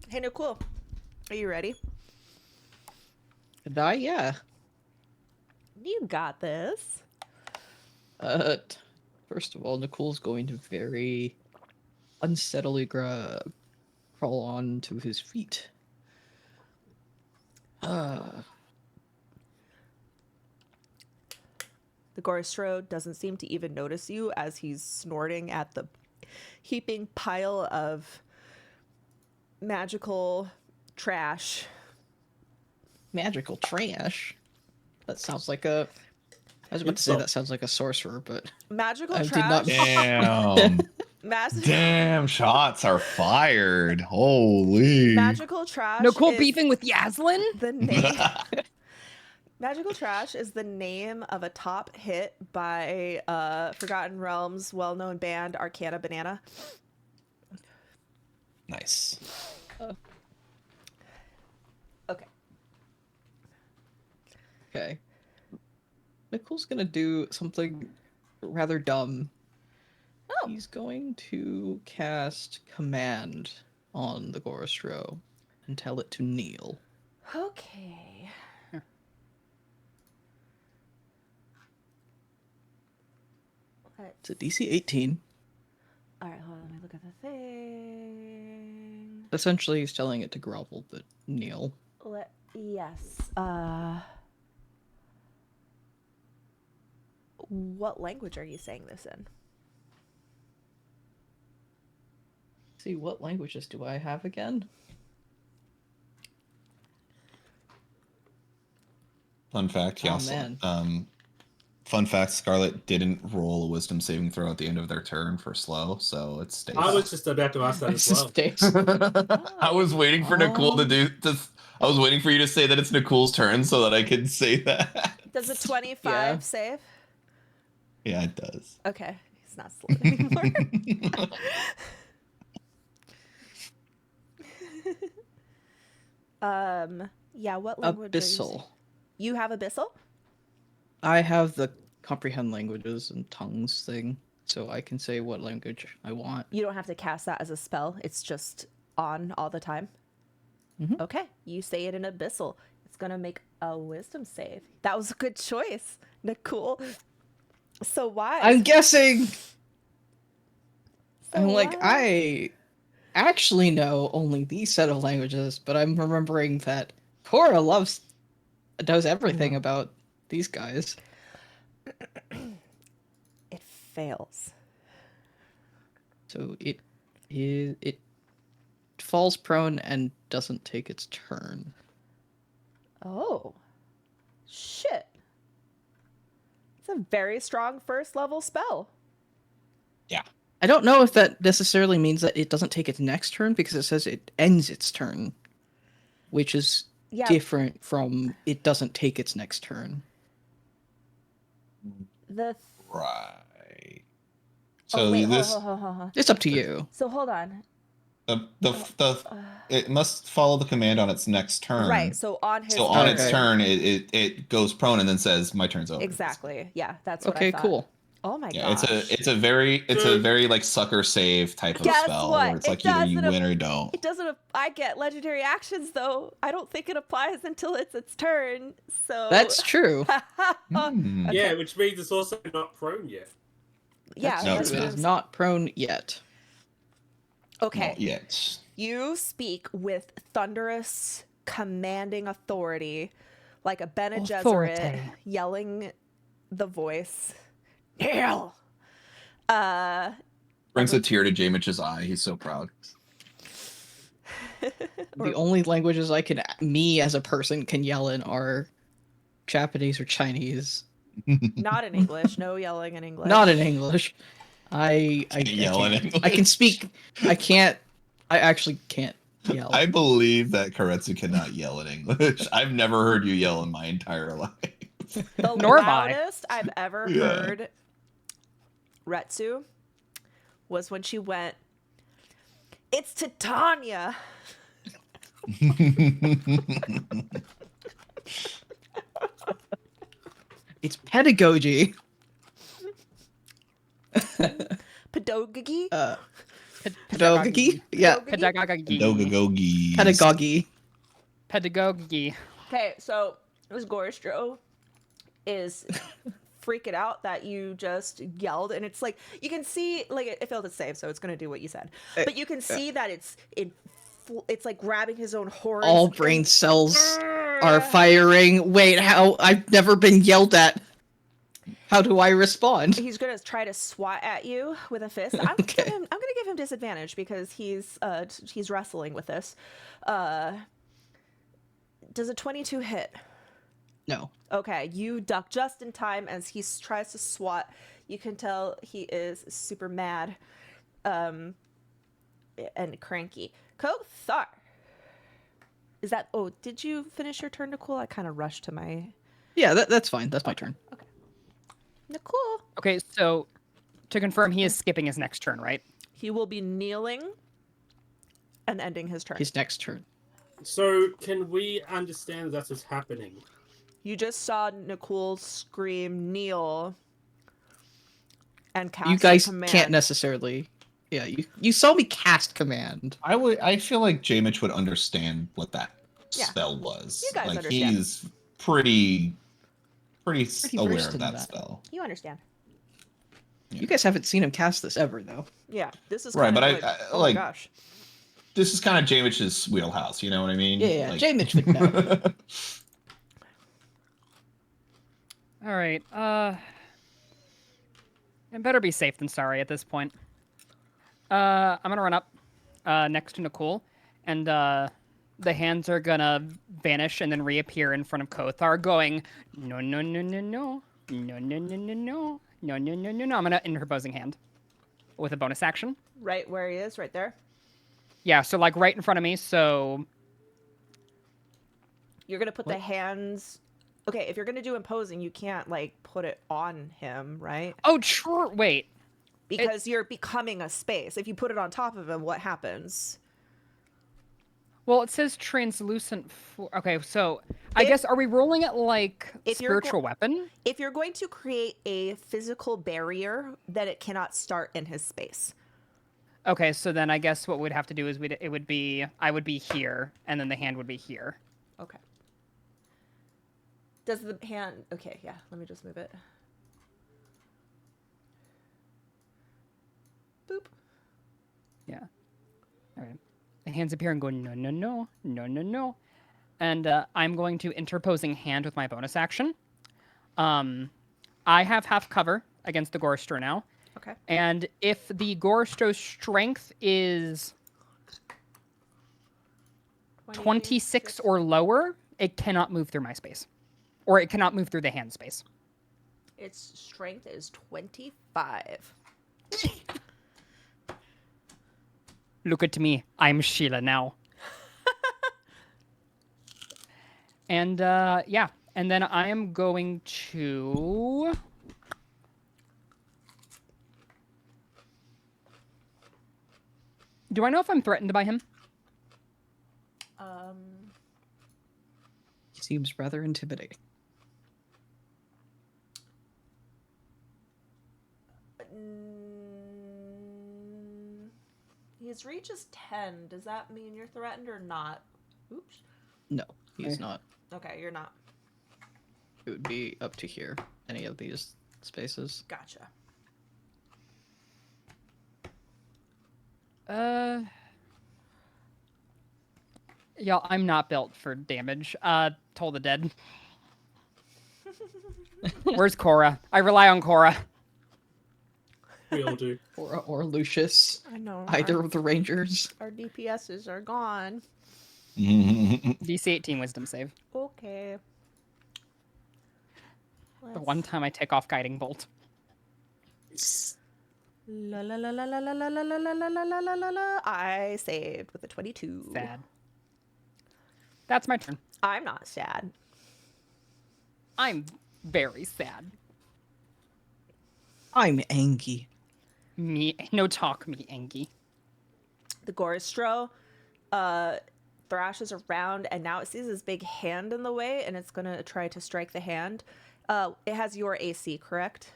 Hey, Nicole, are you ready? And yeah. You got this. First of all, Nicole's going to very unsteadily crawl onto his feet. The Gorstro doesn't seem to even notice you as he's snorting at the heaping pile of magical trash. Magical trash? That sounds like a... I was about to say that sounds like a sorcerer, but... Magical I did trash. not- Damn. Damn, shots are fired. Holy. Magical Trash. Nicole is beefing with Yaslin? the name. Magical Trash is the name of a top hit by Forgotten Realms' well-known band Arcana Banana. Nice. Okay. Okay. Nicole's gonna do something rather dumb. Oh. He's going to cast Command on the Gorostro and tell it to kneel. Okay. It's a DC 18. All right, hold on. Let me look at the thing. Essentially, he's telling it to grovel, but kneel. Yes. What language are you saying this in? See, what languages do I have again? Fun fact, Oh, yes. man. Fun fact, Scarlet didn't roll a wisdom saving throw at the end of their turn for slow, so it stays. I was just about to ask that as well. Stays. I was waiting for Nicole to do this. I was waiting for you to say that it's Nicole's turn so that I could say that. Does a 25 Yeah. save? Yeah, it does. Okay. He's not slow anymore. Yeah, what language are you saying? Abyssal. You have Abyssal? I have the comprehend languages and tongues thing, so I can say what language I want. You don't have to cast that as a spell. It's just on all the time. Mhm. Okay, you say it in Abyssal. It's gonna make a wisdom save. That was a good choice, Nicole. So why? I'm guessing. I'm like, wise. I actually know only these set of languages, but I'm remembering that Cora knows everything about these guys. It fails. So it falls prone and doesn't take its turn. Oh, shit! It's a very strong first level spell. I don't know if that necessarily means that it doesn't take its next turn because it says it ends its turn, which is Yeah, different from it doesn't take its next turn. the. Right. Oh, So wait, this hold. It's up to you. So hold on. it must follow the command on its next turn. Right. So on his. So on its Okay. turn, it goes prone and then says, "My turn's over." Exactly. Yeah, that's what I Okay, thought. cool. Oh my Yeah, gosh. it's a very like sucker save type of Guess spell what? where it's It like either you doesn't win or you don't. It doesn't. I get legendary actions though. I don't think it applies until it's its turn. So That's true. Hmm. Okay. Yeah, which means it's also not prone yet. Yeah. No, that's it's It what is I'm not prone yet. Okay. Not yet. You speak with thunderous, commanding authority, like a Bene Gesserit Authority. yelling the voice. Hail! Brings a tear to Jamich's eye. He's so proud. The only languages me as a person can yell in are Japanese or Chinese. Not in English. No yelling in English. Not in English. I Yell in can't. English. I can speak. I can't. I actually can't yell. I believe that Karetsu cannot yell in English. I've never heard you yell in my entire life. The Nor have I. loudest I've ever Yeah. heard Retsu was when she went, "It's Titania." It's pedagogy. Pedagogy? Pedagogy? Yeah. Pedagogy. Dogagogi. Pedagogy. Pedagogy. Okay, so this Gorostro is freaking out that you just yelled, and it's like you can see like it failed its save, so it's gonna do what you said. But you can see that it's like grabbing his own horns. All brain cells are firing. Wait, how? I've never been yelled at. How do I respond? He's gonna try to swat at you with a fist. Okay. I'm gonna give him disadvantage because he's wrestling with this. Does a 22 hit? No. Okay, you duck just in time as he tries to swat. You can tell he is super mad. and cranky. Kothar. Is that? Oh, did you finish your turn, Nicole? I kind of rushed to my. Yeah, that's fine. That's my turn. Nicole. Okay, so to confirm, he is skipping his next turn, right? He will be kneeling and ending his turn. His next turn. So, can we understand that is happening? You just saw Nicole scream kneel and cast You guys a command. can't necessarily. Yeah, you saw me cast command. I feel like Jamich would understand what that Yeah. spell was. You guys like understand. he's pretty aware versed of in that that. spell. You understand. You guys haven't seen him cast this ever, though. Yeah, this is Right, kind but of I- like, I- oh like- my gosh. This is kind of Jamich's wheelhouse, you know what I mean? Yeah, Like- Jay Mitch would know. All right. It better be safe than sorry at this point. I'm gonna run up next to Nicole, and the hands are gonna vanish and then reappear in front of Kothar, going, no, no, no, no, no, no, no, no, no, no, no, no, no, no, no. I'm gonna interposing hand with a bonus action. Right where he is, right there. Yeah, so like right in front of me. So You're gonna put the hands. Okay, if you're gonna do imposing, you can't like put it on him, right? oh, true. Wait. Because you're becoming a space. If you put it on top of him, what happens? Well, it says translucent. Okay, so I If- guess are we rolling it like if you're spiritual weapon? If you're going to create a physical barrier, then it cannot start in his space. Okay, so then I guess what we'd have to do is I would be here, and then the hand would be here. Okay. Does the hand... Okay, yeah. Let me just move it. Boop. Yeah. All right. The hands appear and go no, no, no, no, no, no, and I'm going to interposing hand with my bonus action. I have half cover against the Gorster now, Okay. and if the Gorster's strength is 26 or lower, it cannot move through my space, or it cannot move through the hand space. Its strength is 25. Look at me. I'm Sheila now. And yeah, and then I am going to Do I know if I'm threatened by him? He seems rather intimidating. His reach is 10. Does that mean you're threatened or not? Oops. No, he's Okay. not. Okay, you're not. It would be up to here. Any of these spaces. Gotcha. Yeah, I'm not built for damage. Toll the Dead. Where's Cora? I rely on Cora. We all do. Or Lucius. I know. Either of the Rangers. Our DPSs are gone. DC 18 Wisdom save. Okay. The one time I take off Guiding Bolt. La la la la la la la la la la la la la la la. I saved with a 22. Sad. That's my turn. I'm not sad. I'm very sad. I'm Angie. Me, no talk, me, Angie. The Goristro thrashes around, and now it sees this big hand in the way, and it's gonna try to strike the hand. It has your AC, correct?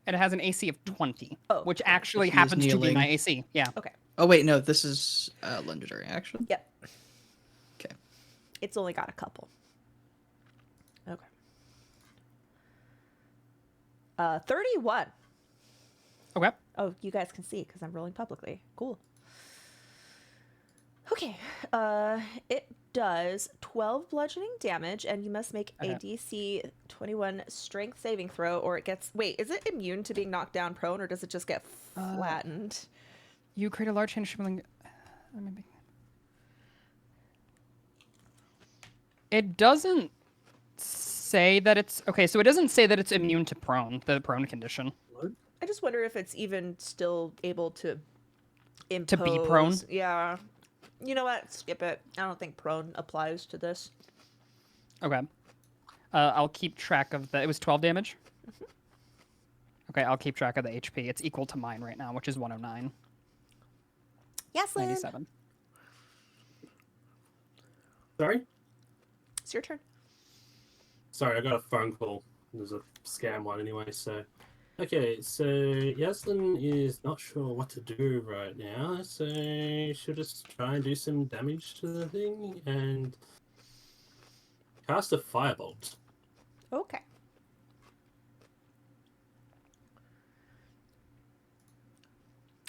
And it has an AC of 20, Oh, which okay. actually He is happens to be kneeling. my AC. Yeah. Okay. Oh wait, no, this is legendary action. Yep. Okay. It's only got a couple. Okay. 31. Okay. Oh, you guys can see because I'm rolling publicly. Cool. Okay. It does 12 bludgeoning damage, and you must make a Okay. DC 21 strength saving throw, or it gets. Wait, is it immune to being knocked down prone, or does it just get flattened? You create a large hand shimmering. Maybe. It doesn't say that it's okay. So it doesn't say that it's immune to prone, the prone condition. I just wonder if it's even still able to To be prone? impose. Yeah. You know what? Skip it. I don't think prone applies to this. Okay. I'll keep track of the. It was 12 damage. Okay, I'll keep track of the HP. It's equal to mine right now, which is 109. Yes, Lynn. 97. Sorry? It's your turn. Sorry, I got a phone call. There's a scam one anyway, so... Okay, so Yaslin is not sure what to do right now, so she'll just try and do some damage to the thing and cast a firebolt. Okay.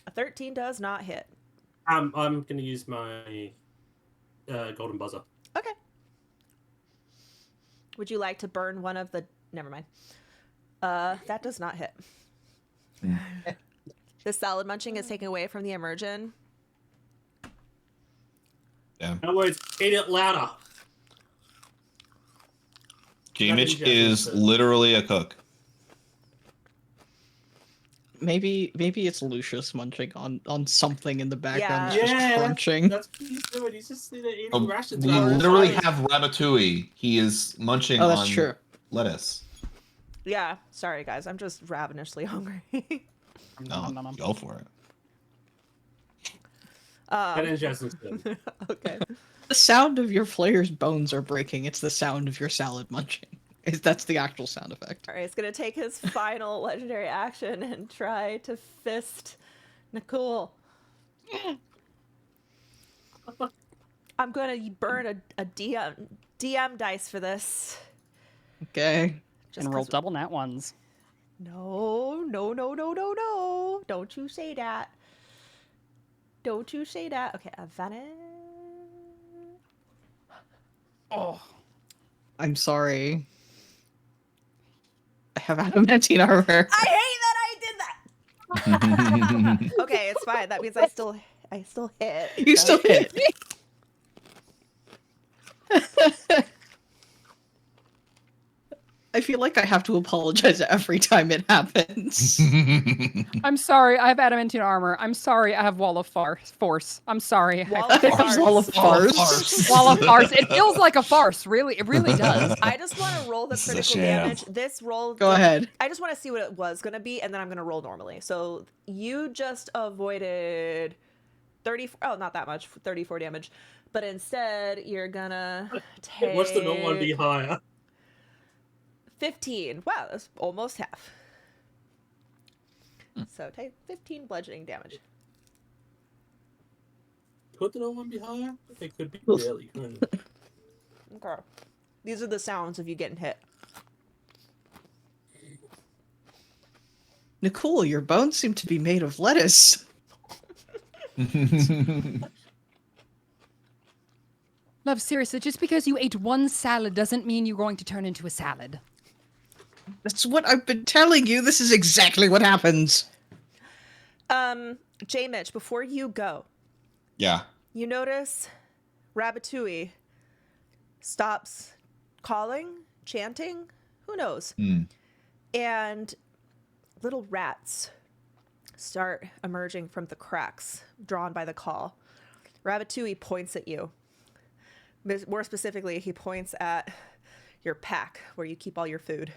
A 13 does not hit. I'm going to use my golden buzzer. Okay. Would you like to burn one of the... Never mind. That does not hit. The salad munching is taken away from the immersion. Yeah. In other words, eat it louder. J-Mitch Nothing is Jasmine said. literally a cook. Maybe it's Lucius munching on something in the background. Yeah. That's just crunching. That's what he's doing. He's just sitting there eating Oh, rations. we the whole literally time. have Ratatouille. He is munching Oh, that's on true. lettuce. Yeah. Sorry, guys. I'm just ravenously hungry. No, go for it. That is Jasmine's turn. Okay. The sound of your player's bones are breaking. It's the sound of your salad munching. That's the actual sound effect. All right. He's going to take his final legendary action and try to fist Nicole. I'm going to burn a DM dice for this. Okay. Just And roll 'cause- double nat ones. No, no, no, no, no, no. Don't you say that. Don't you say that. Okay, advantage. Oh. I'm sorry. I have adamantine armor. I hate that I did that. Okay, it's fine. That means I still hit. You so- still hit. I feel like I have to apologize every time it happens. I'm sorry, I have adamantine armor. I'm sorry, I have wall of force. I'm sorry. Wall I of have farce. Wall of farce. wall of farce. It feels like a farce, really. It really does. I just want to roll the This is a critical sham. damage. This roll. Go ahead. I just want to see what it was going to be, and then I'm going to roll normally. So you just avoided 30. Oh, not that much. 34 damage. But instead, you're going to take. What's the normal one be higher? 15. Wow, that's almost half. So take 15 bludgeoning damage. Could the normal one be higher? It could be Oof. really. Couldn't it? Okay. These are the sounds of you getting hit. Nicole, your bones seem to be made of lettuce. Love, seriously, just because you ate one salad doesn't mean you're going to turn into a salad. That's what I've been telling you. This is exactly what happens. J Mitch, before you go, Yeah. you notice Ratatouille stops calling, chanting, who knows? Hmm. And little rats start emerging from the cracks drawn by the call. Ratatouille points at you. More specifically, he points at your pack where you keep all your food.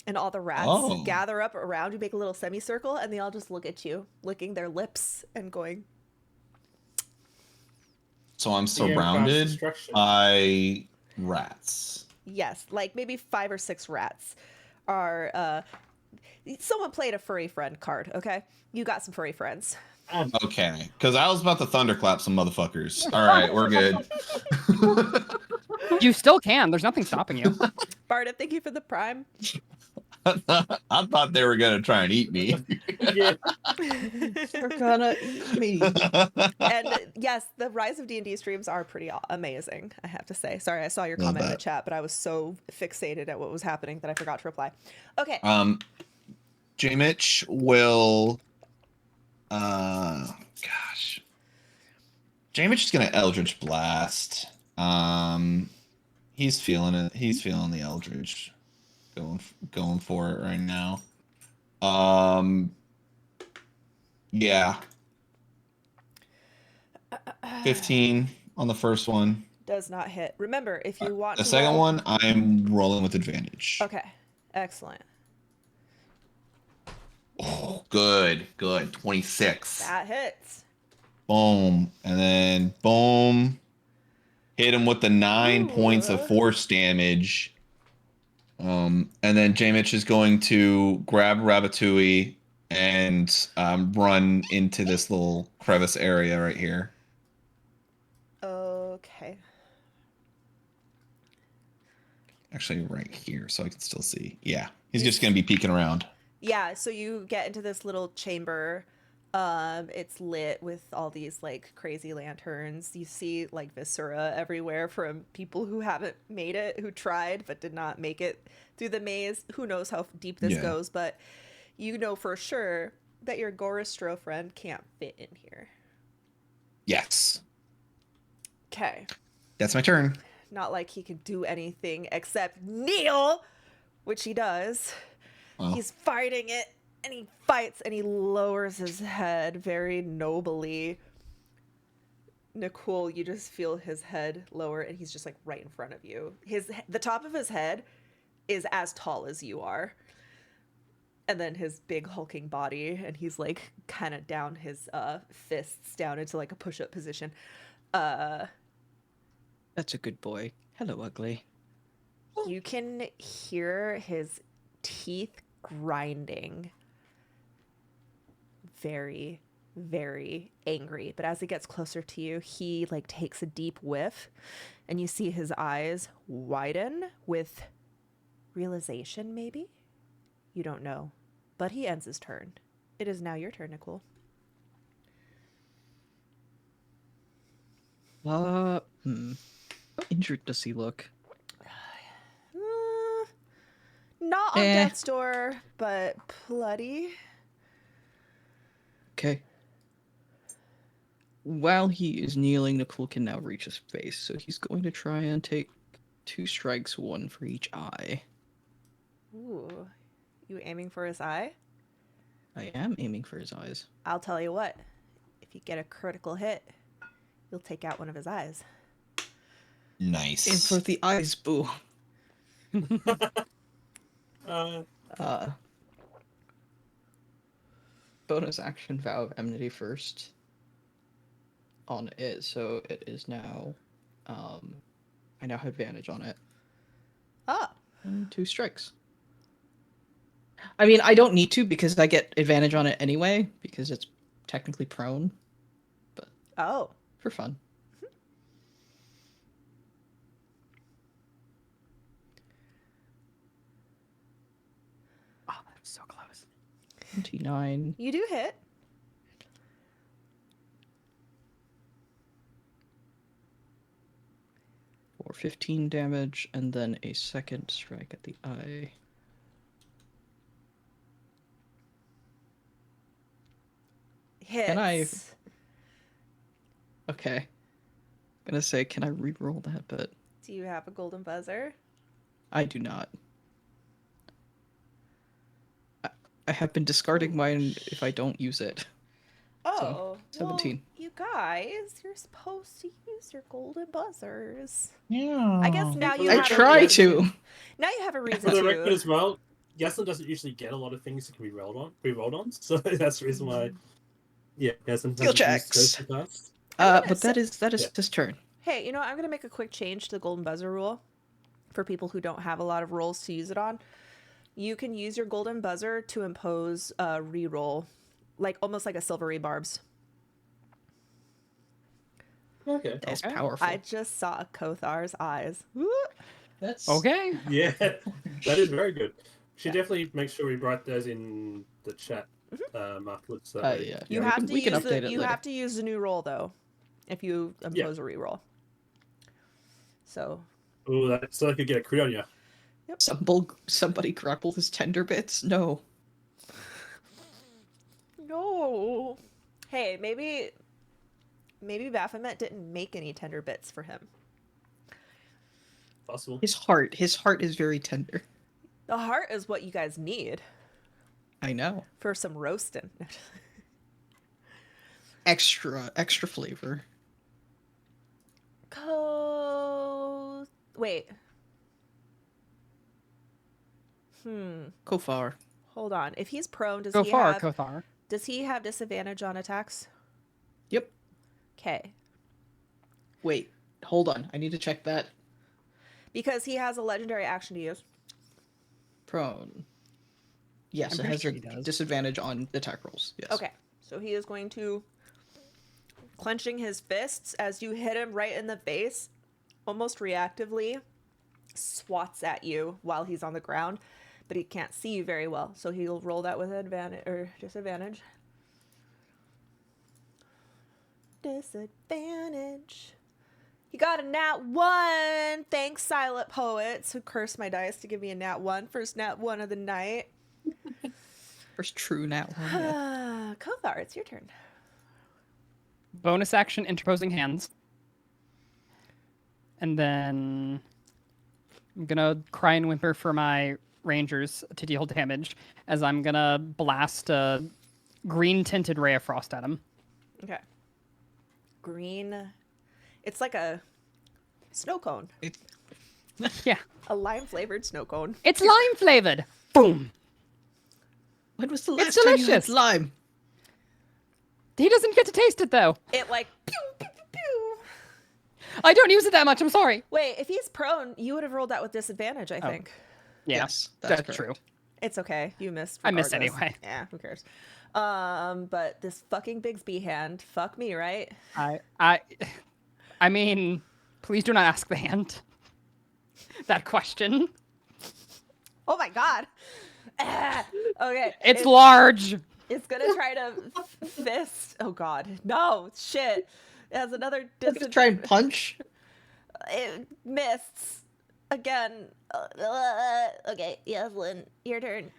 And all the rats Oh. gather up around you, make a little semicircle, and they all just look at you, licking their lips and going, So I'm DM cast surrounded destruction. by rats. yes, like maybe 5 or 6 rats are, someone played a furry friend card, okay? You got some furry friends. Okay, because I was about to thunderclap some motherfuckers. All right, we're good. You still can. There's nothing stopping you. Barda, thank you for the prime. I thought they were gonna try and eat me. Yeah. They're gonna eat me. And yes, the Rise of D&D streams are pretty amazing, I have to say. Sorry, I saw your Love comment in the that. chat, but I was so fixated at what was happening that I forgot to reply. Okay. J Mitch will gosh. J Mitch is gonna Eldritch Blast. He's feeling it. He's feeling the Eldritch. Going for it right now. Yeah. 15 on the first one. Does not hit. Remember, if you want The to second roll... one, I'm rolling with advantage. Okay, excellent. Oh, good. 26. That hits. Boom. And then boom. Hit him with the 9 points of Ooh. force damage. And then J-Mitch is going to grab Ratatouille and run into this little crevice area right here. Okay. Actually, right here, so I can still see. Yeah, he's just going to be peeking around. Yeah, so you get into this little chamber. It's lit with all these like crazy lanterns. You see like viscera everywhere from people who haven't made it, who tried but did not make it through the maze. Who knows how deep this Yeah. goes, but you know for sure that your Goristro friend can't fit in here. Yes. Okay. That's my turn. Not like he can do anything except kneel, which he does. Well, He's fighting it, and he fights, and he lowers his head very nobly. Nicole, you just feel his head lower, and he's just like right in front of you. The top of his head is as tall as you are, and then his big hulking body, and he's like kind of down his fists down into like a push-up position. That's a good boy. Hello, ugly. You can hear his teeth grinding. Very, very angry. But as he gets closer to you, he like takes a deep whiff, and you see his eyes widen with realization, maybe? You don't know. But he ends his turn. It is now your turn, Nicole. How injured does he look? Not on Eh. death's door, but bloody. Okay. While he is kneeling, Nicole can now reach his face, so he's going to try and take 2 strikes, 1 for each eye. Ooh. You aiming for his eye? I am aiming for his eyes. I'll tell you what. If you get a critical hit, you'll take out one of his eyes. nice. Aim for the eyes, boo. Uh, Bonus action, Vow of Enmity first on it, so it is now, I now have advantage on it. Oh. And 2 strikes. I mean, I don't need to because I get advantage on it anyway, because it's technically prone, Oh. for fun. Oh, that was so close. 29. You do hit. For 15 damage, and then a second strike at the eye. Hits. Can I- Okay. Gonna say, can I re-roll that? But Do you have a golden buzzer? I do not. I have been discarding mine if I don't use it. Oh. 17. Well, you guys, you're supposed to use your golden buzzers. Yeah. I guess now you I have try a reason. to. Now you have a reason for the record to. as well, Yaslin doesn't usually get a lot of things that can be rolled on, so that's the reason why. Yeah, Yaslin Skill hasn't used those checks. in the past. But that is Yeah. his turn. Hey, you know what? I'm gonna make a quick change to the golden buzzer rule for people who don't have a lot of rolls to use it on. You can use your golden buzzer to impose a reroll, like almost like a silvery barbs. Okay. That's Okay. powerful. I just saw Kothar's eyes. Woo! That's Okay. Yeah, that is very good. Should definitely make sure we write those in the chat afterwards. So that way- yeah. You we have can- to we can use update the it you later. have to use the new roll though, if you impose a reroll. So Ooh, so I could get a crit on you. Somebody grapple his tender bits? No. no. Hey, maybe Baphomet didn't make any tender bits for him. Possible. His heart is very tender. The heart is what you guys need I know. for some roasting. Extra flavor. Wait. Kofar. Hold on. If he's prone, Go far, Kothar. does he have disadvantage on attacks? Yep. Okay. Wait, hold on. I need to check that. Because he has a legendary action to use. Prone. Yes, I'm it pretty has sure a he does. disadvantage on attack rolls. Yes. Okay. So he is going to clenching his fists as you hit him right in the face, almost reactively, swats at you while he's on the ground, but he can't see you very well. So he'll roll that with advantage or disadvantage. Disadvantage. You got a nat 1. Thanks, Silent Poets, who cursed my dice to give me a nat 1. First nat 1 of the night. First true nat one. Yeah. Kothar, it's your turn. Bonus action, interposing hands. And then I'm gonna cry and whimper for my rangers to deal damage, as I'm gonna blast a green tinted ray of frost at him. Okay. Green. It's like a snow cone. Yeah, A lime flavored snow cone. it's lime flavored. Boom. When was the It's last time you had delicious. lime? He doesn't get to taste it though. It like pew, pew, pew, pew. I don't use it that much. I'm sorry. Wait, if he's prone, you would have rolled that with disadvantage, I think. Yeah, Yes, that's that's true. It's okay. You missed. I missed regardless. anyway. Yeah, who cares? But this fucking Bigsby hand, fuck me, right? I mean, please do not ask the hand that question. Oh my god. Ah, okay. It's large. It's gonna try to fist. Oh god. No, shit. It has another I'm gonna try and punch. It missed. Again. Okay, Yaslin, your turn.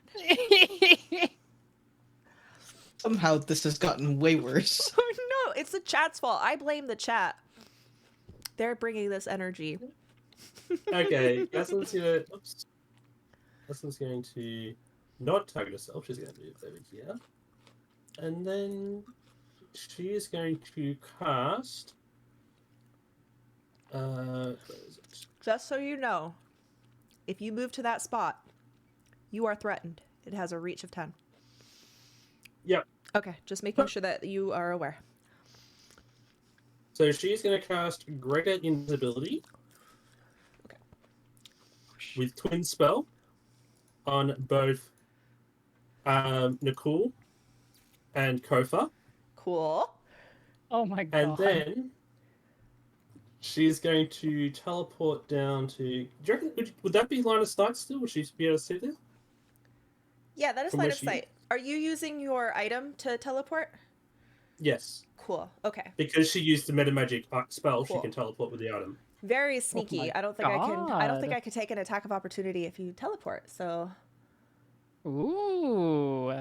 Somehow this has gotten way worse. Oh no, it's the chat's fault. I blame the chat. They're bringing this energy. Okay, Yaslin's gonna. Oops. Yaslin's going to not target herself. She's going to move over here, and then she is going to cast. Where is it? Just so you know, if you move to that spot, you are threatened. It has a reach of 10. Yep. Okay, just making sure that you are aware. So she's going to cast Greater Invisibility. Okay. With Twin Spell on both Nicole and Kofa. Cool. Oh my god. And then she's going to teleport down to. Do you reckon, would that be line of sight still? Would she be able to see there? Yeah, that is From line where of she- sight. Are you using your item to teleport? Yes. Cool. Okay. Because she used the meta magic spell, Cool. she can teleport with the item. Very sneaky. I don't think I can. I don't think God. I could take an attack of opportunity if you teleport. So Ooh.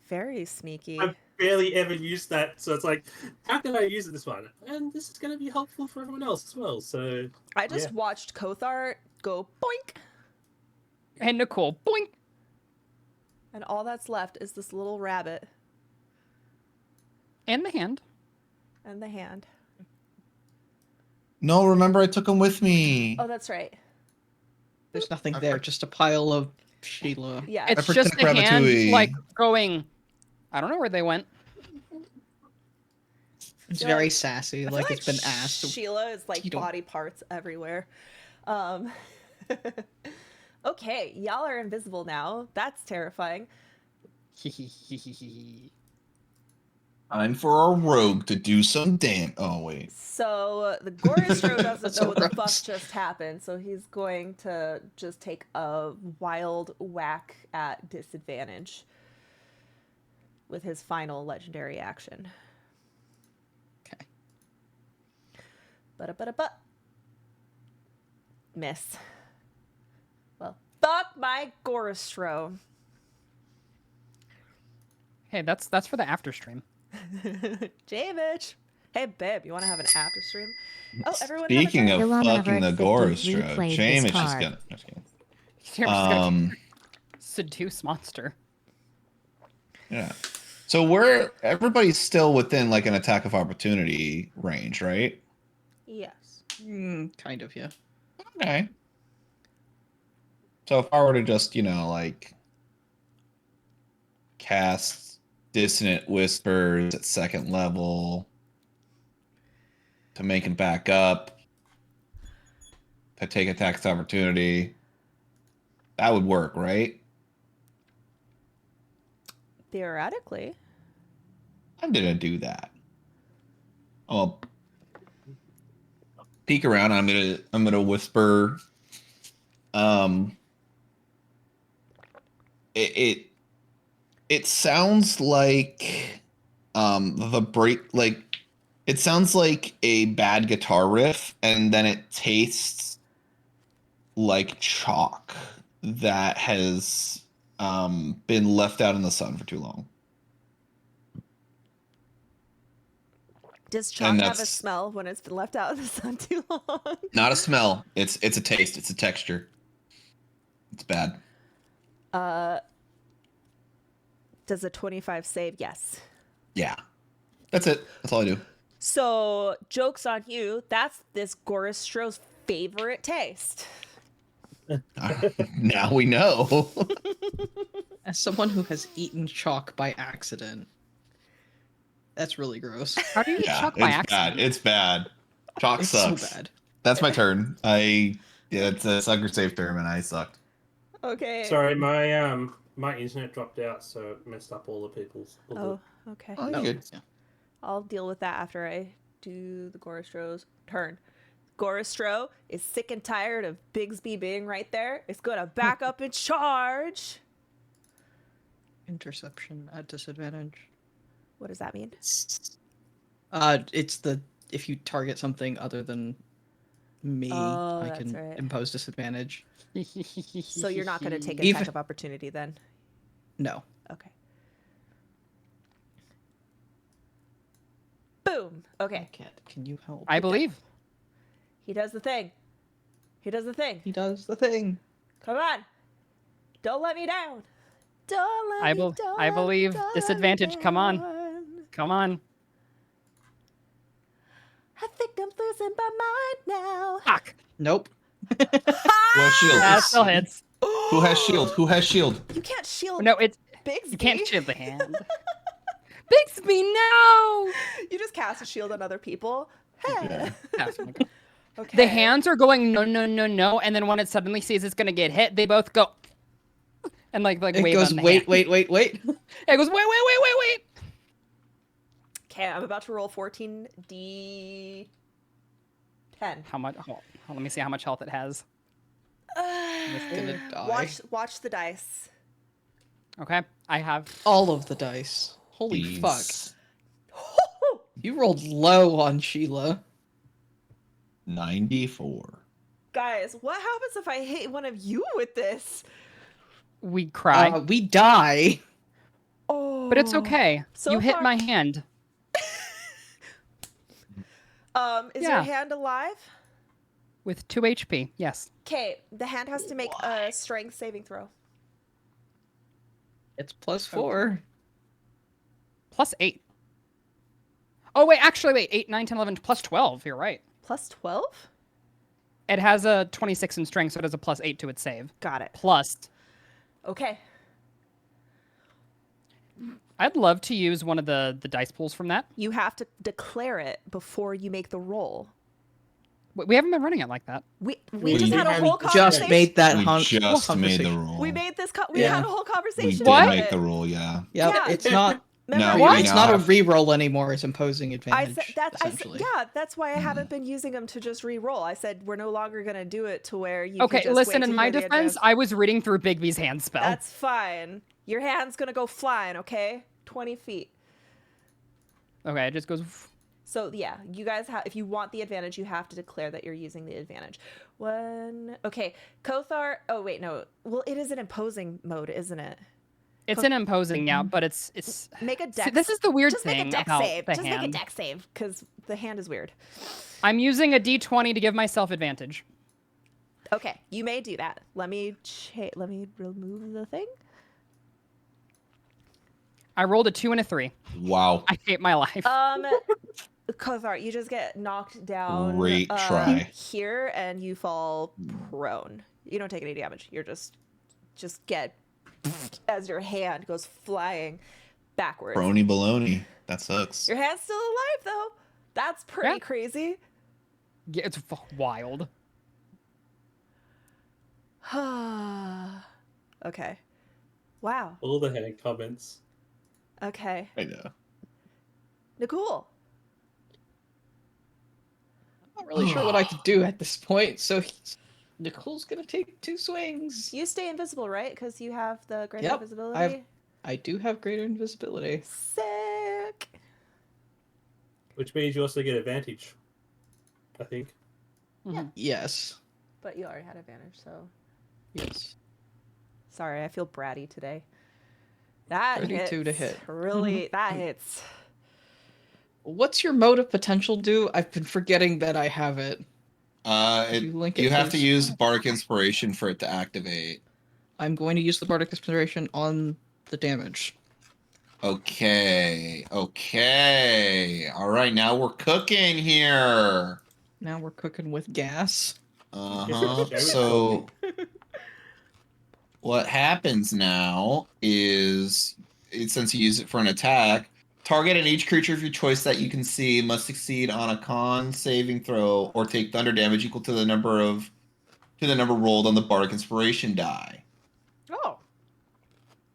very sneaky. I've barely ever used that, so it's like, how can I use it this one? And this is going to be helpful for everyone else as well. So I just yeah. watched Kothar go boink, And Nicole, boink. and all that's left is this little rabbit And the hand. and the hand. No, remember I took him with me. Oh, that's right. There's nothing there, just a pile of Sheila. Yeah. It's protect just a hand, Ratatouille. like, going, I don't know where they went. It's feel very like- sassy, I feel like it's been asked. Sheila is like You don't- body parts everywhere. Um, okay, y'all are invisible now. That's terrifying. Time for a rogue to do some damn. Oh wait. So the Goristro doesn't That's know what the fuck gross. just happened, so he's going to just take a wild whack at disadvantage with his final legendary action. Okay. But miss. Well, fuck my Goristro. Hey, that's for the after stream. Jamich. Hey, babe, you want to have an after stream? Oh, everyone. Speaking have a of Ilana fucking the Everett 53 Goristro, played this James is card. gonna. Just kidding. You're just gonna seduce monster. Yeah. So we're everybody's still within like an attack of opportunity range, right? Yes. Kind of, yeah. Okay. So if I were to just, like cast Dissonant Whispers at second level to make it back up, to take attacks opportunity, that would work, right? Theoretically. I'm gonna do that. I'll peek around. I'm gonna whisper. It sounds like the break it sounds like a bad guitar riff, and then it tastes like chalk that has been left out in the sun for too long. Does chalk And have a that's- smell when it's been left out in the sun too long? Not a smell. It's a taste. It's a texture. It's bad. Does a 25 save? Yes. Yeah. That's it. That's all I do. So, joke's on you. That's this Goristro's favorite taste. Now we know. As someone who has eaten chalk by accident, that's really gross. How do you eat Yeah, chalk by it's accident? bad. It's bad. Chalk It's sucks. so bad. That's my turn. It's a sucker safe term, and I sucked. Okay. Sorry, my internet dropped out, so it messed up all the people's. Oh, okay. Oh, Oh, you're good. yeah. I'll deal with that after I do the Goristro's turn. Goristro is sick and tired of Bigsby being right there. It's going to back up and charge. Interception at disadvantage. What does that mean? It's the if you target something other than me, Oh, I that's can right. impose disadvantage. So you're not going to take an Even- attack of opportunity then? No. Okay. Boom. Okay. Can you help? I believe. He does the thing. He does the thing. He does the thing. Come on. Don't let me down. Don't let I me bel- don't I let me- believe. don't let me Disadvantage, come on. down. Come on. I think I'm losing my mind now. Fuck. Nope. Who has shield? That still hits. Who has shield? Who has shield? You can't shield No, it's Bigsby. you can't shield the hand. Bixby, no! You just cast a shield on other people. Hey. Yeah. Oh my God. Okay. The hands are going no, no, no, no, and then when it suddenly sees it's gonna get hit, they both go and like It wave goes on the wait, hand. wait, wait, wait. It goes wait. Okay, I'm about to roll 14d10. How much? Let me see how much health it has. It's gonna die. Watch the dice. Okay, I have. All of the dice. Holy Jeez. fuck. You rolled low on Sheila. 94. Guys, what happens if I hit one of you with this? We cry, We die. Oh. but it's okay. So you hit far- my hand. Is Yeah. your hand alive? With 2 HP, yes. Okay, the hand has to make a strength saving throw. It's +4. Plus 8. Oh, wait, actually, wait. 8, 9, 10, 11, plus 12. You're right. Plus 12? It has a 26 in strength, so it has a plus 8 to its save. Got it. Plus, Okay. I'd love to use one of the dice pools from that. You have to declare it before you make the roll. We haven't been running it like that. We We just had a have whole just conversation. made that We whole just made the conversation. roll. We made this. We Yeah. had a whole We conversation. did What? make the roll, yeah. Yep, Yeah. it's not. Remember, No, What? we It's now not a have- reroll anymore. It's imposing I advantage. said that. essentially. Yeah, that's why I haven't been using them to just re-roll. I said we're no longer gonna do it to where you. Okay, can just listen, wait to in my hear the defense, advance. I was reading through Bigby's hand spell. That's fine. Your hand's gonna go flying. Okay, 20 feet. Okay, it just goes. So yeah, you guys have. If you want the advantage, you have to declare that you're using the advantage. Okay, Kothar. Oh wait, no. Well, it is an imposing mode, isn't it? It's an imposing now, but it's. Make a See, deck. this is the weird just thing make a deck about save. the Just hand. make a deck save because the hand is weird. I'm using a D20 to give myself advantage. Okay, you may do that. Let me remove the thing. I rolled a 2 and a 3. Wow. I hate my life. Kothar, you just get knocked down Great try. here and you fall prone. You don't take any damage. You're just get as your hand goes flying backwards. Brony baloney. That sucks. Your hand's still alive though. That's pretty Yeah. crazy. Yeah, it's wild. Okay. Wow. All the hand comments. Okay. I know. Nicole. I'm not really sure what I could do at this point, so Nicole's gonna take 2 swings. You stay invisible, right? Because you have the greater Yep, invisibility. I do have greater invisibility. Sick. Which means you also get advantage. I think. Yes. But you already had advantage, so Yes. sorry, I feel bratty today. That 32 to hits. hit. Really, that hits. What's your mode of potential do? I've been forgetting that I have it. You link it, You have to please? use Bardic Inspiration for it to activate. I'm going to use the Bardic Inspiration on the damage. Okay. All right, now we're cooking here. Now we're cooking with gas. So what happens now is, since you use it for an attack, target and each creature of your choice that you can see must succeed on a con saving throw or take thunder damage equal to the number rolled on the Bardic Inspiration die. Oh.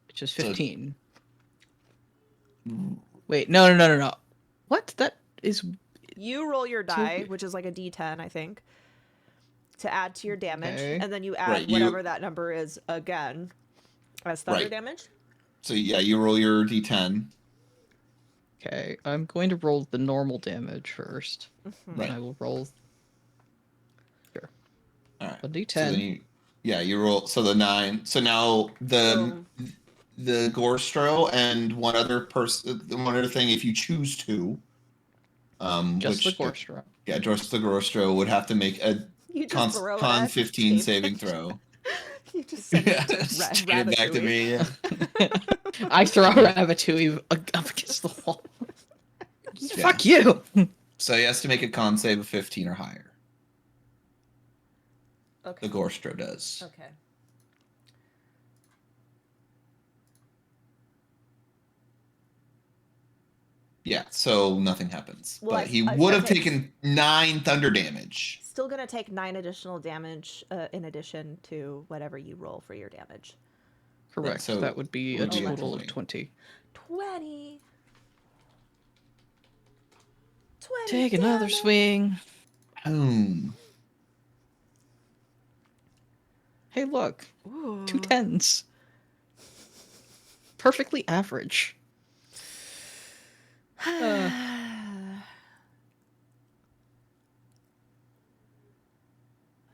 Which is So- 15. Wait, no. What? That is... You roll your die, which is like a D10, I think, to add to your damage, Okay. and then you add Right, whatever that number is again as thunder Right. damage. So yeah, you roll your d10. Okay, I'm going to roll the normal damage first. Right. I will roll All right. a So d10. then you roll. So the 9. So now the Gorstro and one other thing, if you choose to. Just which, the Gorstro. Yeah, just the Gorstro would have to make a You just throw it con at 15 David. saving throw. You just send it to Just get it back to me. Yeah. I throw Ratatouille up against the wall. Yeah. Fuck you! So he has to make a con save of 15 or higher. Okay. The Gorstro does. Okay. Yeah, so nothing happens. Well, but he I would have okay. taken 9 thunder damage. Still gonna take 9 additional damage in addition to whatever you roll for your damage. Correct, so that would be a would be a total of 20. 20. 20. 20 Take another damage. swing. Boom. Hey, look. Ooh. 2 10s. Perfectly average.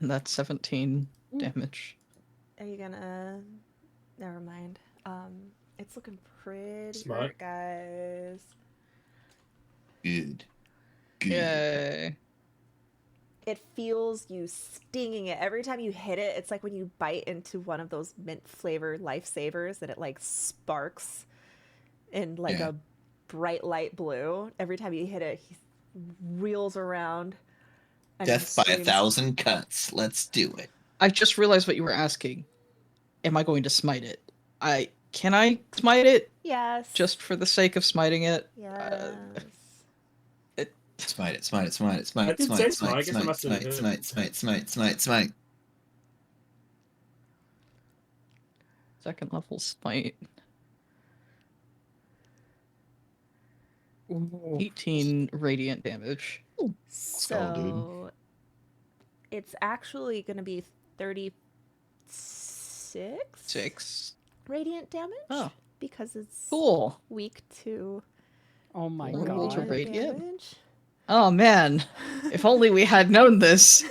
And that's 17 damage. Are you gonna? Never mind. It's looking pretty Smart. good, guys. Good. Yay. It feels you stinging it every time you hit it. It's like when you bite into one of those mint flavored lifesavers and it like sparks in like Yeah. a bright light blue. Every time you hit it, he reels around. and Death by screams. 1,000 cuts. Let's do it. I just realized what you were asking. Am I going to smite it? Can I smite it Yes. just for the sake of smiting it? yes. Smite it. I did say smite, I guess I must have heard. Smite. Second level smite. 18 radiant damage. go, dude. So it's actually going to be 36 6. radiant damage. Oh. Because it's Cool. weak to Oh my Vulnerable to god. radiant. damage. Oh man. If only we had known this.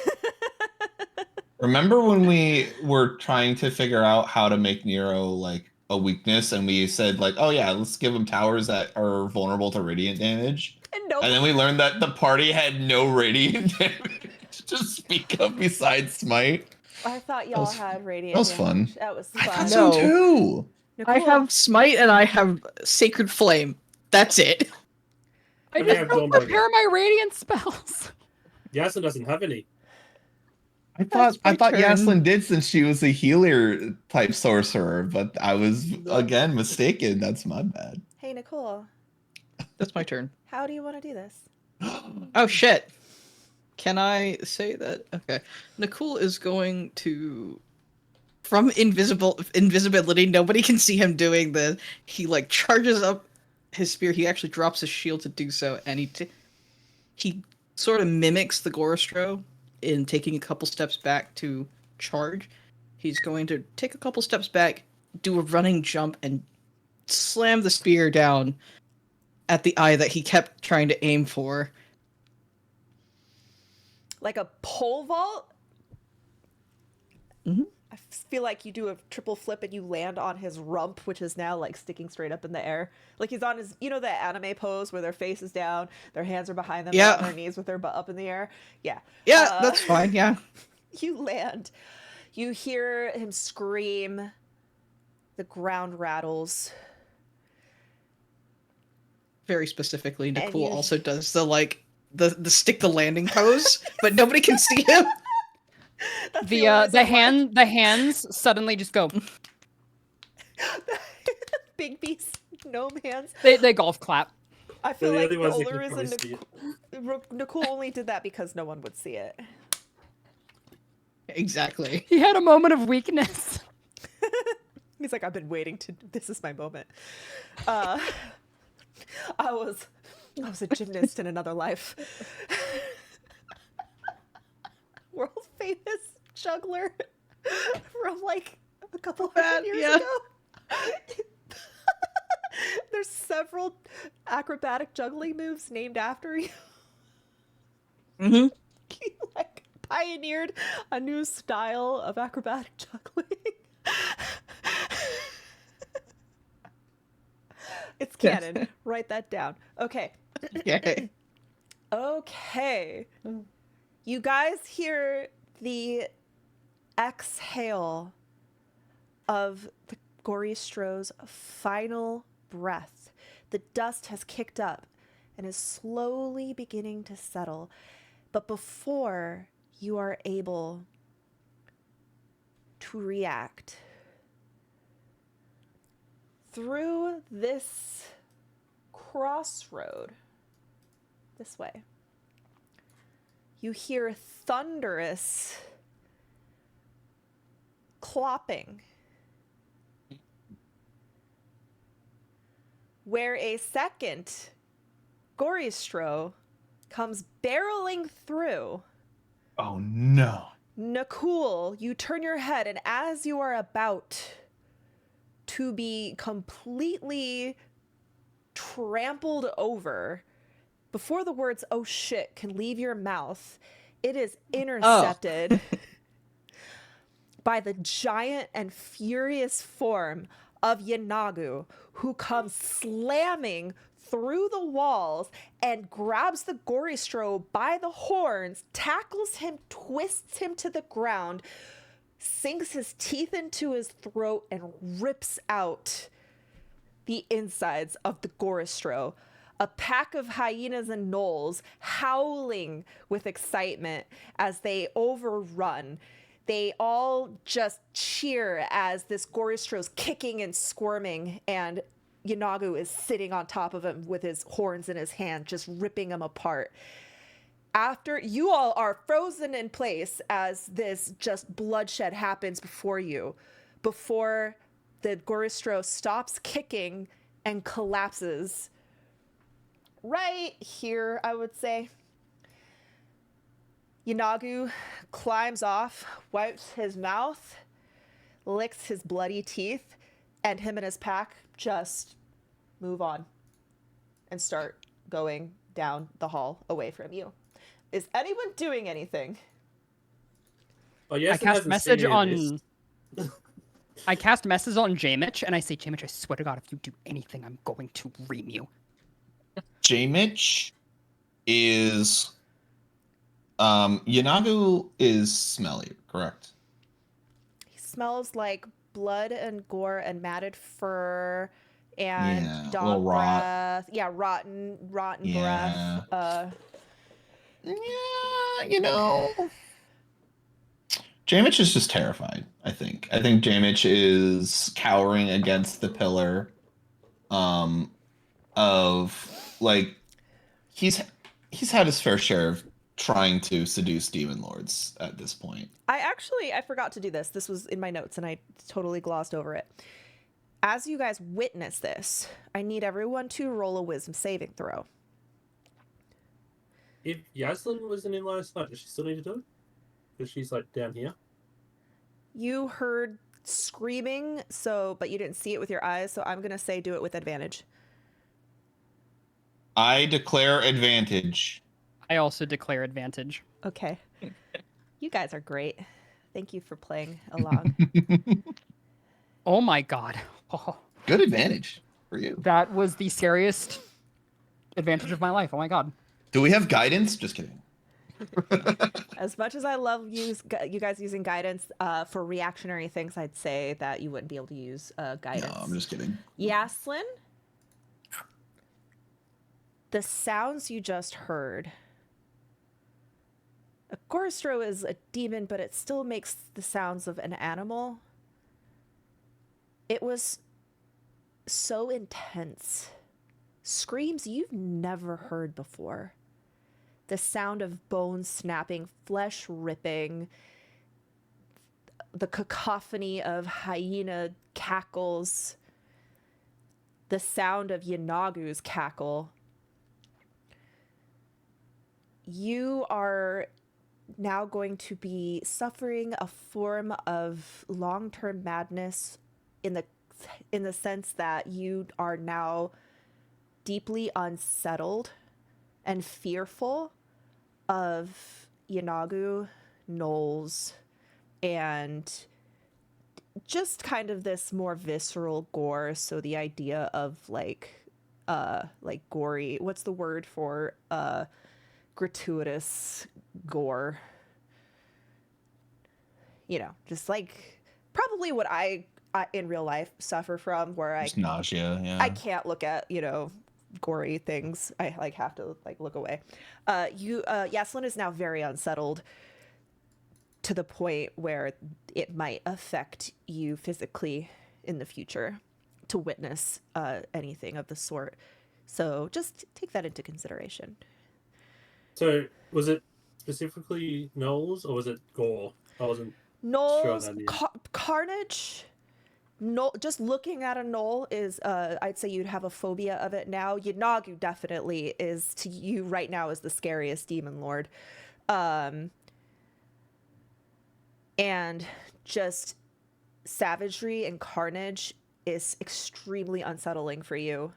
Remember when we were trying to figure out how to make Nero like a weakness, and we said like, oh yeah, let's give him towers that are vulnerable to radiant damage, And no, and then we learned that the party had no radiant damage to speak of besides smite. I thought y'all was- had radiant that was fun. damage. That was I fun. thought No. so too. I Nicole, have smite and I have sacred flame. That's it. I And just have don't Dawnbringer. prepare my radiant spells. Yasin doesn't have any. I That's thought my turn. Yaslin did since she was a healer type sorcerer, but I was again mistaken. That's my bad. Hey, Nicole, That's my turn. how do you want to do this? Oh shit. Can I say that? Okay. Nicole is going to from invisibility, nobody can see him doing this. He like charges up his spear. He actually drops his shield to do so, and he sort of mimics the Gorostro in taking a couple steps back to charge. He's going to take a couple steps back, do a running jump, and slam the spear down at the eye that he kept trying to aim for. Like a pole vault? Mhm. I feel like you do a triple flip and you land on his rump, which is now like sticking straight up in the air. Like he's on his, you know, that anime pose where their face is down, their hands are behind them, Yeah. they're on their knees with their butt up in the air. Yeah. Yeah, that's fine. Yeah. You land. You hear him scream. The ground rattles. Very specifically, And Nicole you- also does the stick the landing pose, but nobody can see him. That's The only reason why- hands suddenly just go. Big beast gnome hands. They golf clap. I feel They're like the the only ones that only can probably reason see Nicole only did that because no one would see it. Exactly. He had a moment of weakness. He's like, I've been waiting to. This is my moment. I was a gymnast in another life. World famous juggler from like a couple hundred years yeah. ago. There's several acrobatic juggling moves named after you. Mm-hmm. He like pioneered a new style of acrobatic juggling. It's canon. Write that down. Okay. Okay. Okay. You guys hear the exhale of the Goristro's final breath. The dust has kicked up and is slowly beginning to settle. But before you are able to react, through this crossroad, this way, you hear thunderous clopping, where a second Goristro comes barreling through. Oh no. Nakul, you turn your head, and as you are about to be completely trampled over, before the words "oh shit" can leave your mouth, it is intercepted by the giant and furious form of Yanagu, who comes slamming through the walls and grabs the Goristro by the horns, tackles him, twists him to the ground, sinks his teeth into his throat, and rips out the insides of the Goristro. A pack of hyenas and gnolls howling with excitement as they overrun. They all just cheer as this Goristro's kicking and squirming, and Yanagu is sitting on top of him with his horns in his hand, just ripping him apart. After you all are frozen in place as this just bloodshed happens before you, before the Goristro stops kicking and collapses right here, I would say. Yanagu climbs off, wipes his mouth, licks his bloody teeth, and him and his pack just move on and start going down the hall away from you. Is anyone doing anything? Oh, yes, I cast message on. I cast message on Jamich, and I say, Jamich, I swear to God, if you do anything, I'm going to ream you. Jamich is Yanagu is smelly, correct? He smells like blood and gore and matted fur and Yeah, a dog little rot. breath. Yeah, rotten Yeah. breath. Yeah, you know. Jamich is just terrified, I think. I think Jamich is cowering against the pillar of like he's had his fair share of trying to seduce demon lords at this point. I forgot to do this. This was in my notes and I totally glossed over it. As you guys witness this, I need everyone to roll a wisdom saving throw. If Yaslin wasn't in line of sight, does she still need to do it? Because she's like down here. You heard screaming, but you didn't see it with your eyes, so I'm gonna say do it with advantage. I declare advantage. I also declare advantage. Okay. You guys are great. Thank you for playing along. Oh my god. Oh, Good advantage for you. that was the scariest advantage of my life. Oh my god. Do we have guidance? Just kidding. As much as I love you guys using guidance for reactionary things, I'd say that you wouldn't be able to use guidance. No, I'm just kidding. Yaslin, the sounds you just heard. A Gorstro is a demon, but it still makes the sounds of an animal. It was so intense. Screams you've never heard before. The sound of bones snapping, flesh ripping, the cacophony of hyena cackles, the sound of Yanagu's cackle. You are now going to be suffering a form of long-term madness in the sense that you are now deeply unsettled and fearful of Yanagu, Knowles, and just kind of this more visceral gore. So the idea of like gory, what's the word for gratuitous gore? You know, just like probably what I in real life suffer from, where Just nausea, yeah. I can't look at, gory things. I like have to like look away. Yaslin is now very unsettled to the point where it might affect you physically in the future to witness anything of the sort. So just take that into consideration. So was it specifically Knowles or was it Gore? I wasn't Knowles, sure. Carnage. No, just looking at a knoll is, I'd say you'd have a phobia of it now. Yanagu definitely is to you right now is the scariest demon lord. And just savagery and carnage is extremely unsettling for you.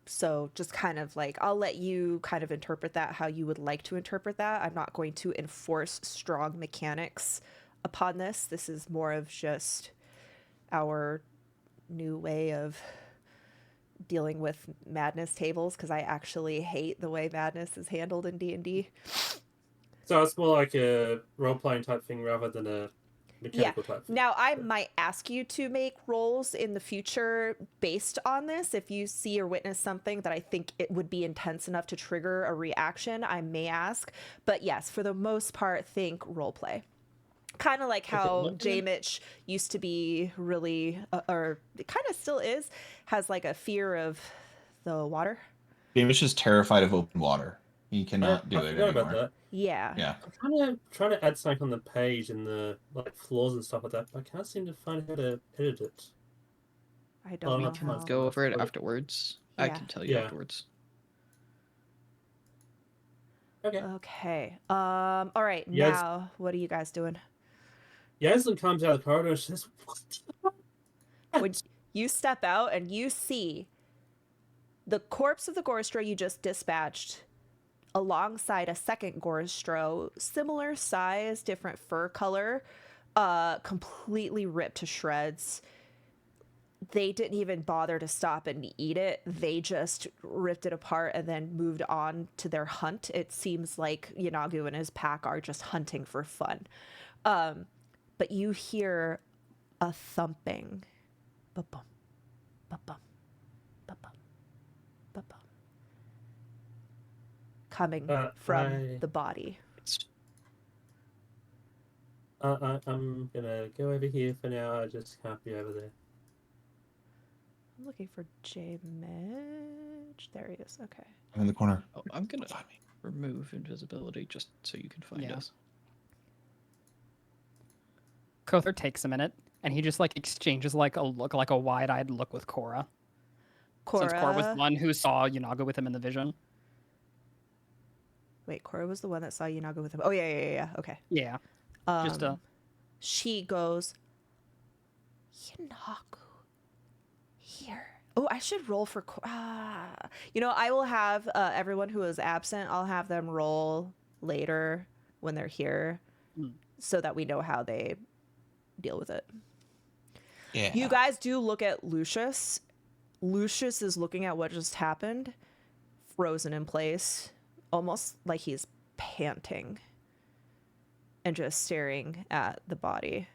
So just kind of like, I'll let you kind of interpret that how you would like to interpret that. I'm not going to enforce strong mechanics upon this. This is more of just our new way of dealing with madness tables, because I actually hate the way madness is handled in D&D. So it's more like a role-playing type thing rather than a mechanical type thing. Now, I might ask you to make rolls in the future based on this. If you see or witness something that I think it would be intense enough to trigger a reaction, I may ask. But yes, for the most part, think roleplay. Kind of like how Jamich used to be really, or it kind of still is, has like a fear of the water. Jamich is terrified of open water. He cannot do I it forgot anymore. about that. Yeah. Yeah. I'm trying to add something on the page and the like flaws and stuff like that, but I can't seem to find how to edit it. I don't know come how. on, Go over it afterwards. I Yeah. can tell you Yeah. afterwards. Okay. Okay. All right. Yes. Now, what are you guys doing? Yaslin comes out of the corridor and says, "What?" When you step out and you see the corpse of the Gorstro you just dispatched alongside a second Gorstro, similar size, different fur color, completely ripped to shreds. They didn't even bother to stop and eat it. They just ripped it apart and then moved on to their hunt. It seems like Yanagu and his pack are just hunting for fun. But you hear a thumping Ba-bum. Ba-bum. Ba-bum. Ba-bum. Coming from the body. I'm gonna go over here for now. I just can't be over there. I'm looking for J Midge. There he is. Okay. I'm in the corner. Oh, I'm gonna Find me. remove invisibility just so you can find Yeah. us. Kothar takes a minute, and he just like exchanges like a look, like a wide-eyed look with Cora. Since Cora was the one who saw Yunaga with him in the vision. Wait, Cora was the one that saw Yunaga with him. Oh yeah. Okay. Yeah. Just She goes, Yunagu here. Oh, I should roll for. I will have everyone who is absent. I'll have them roll later when they're here, so that we know how they deal with it. Yeah. You guys do look at Lucius. Lucius is looking at what just happened, frozen in place, almost like he's panting and just staring at the body.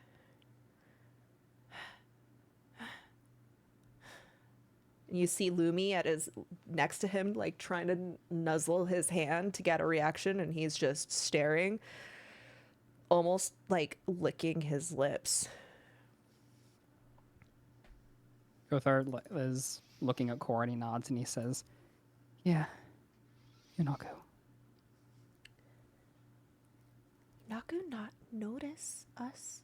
You see Lumi next to him, like trying to nuzzle his hand to get a reaction, and he's just staring, almost like licking his lips. Kothar is looking at Cora and he nods and he says, "Yeah, Yunaku." Naku not notice us?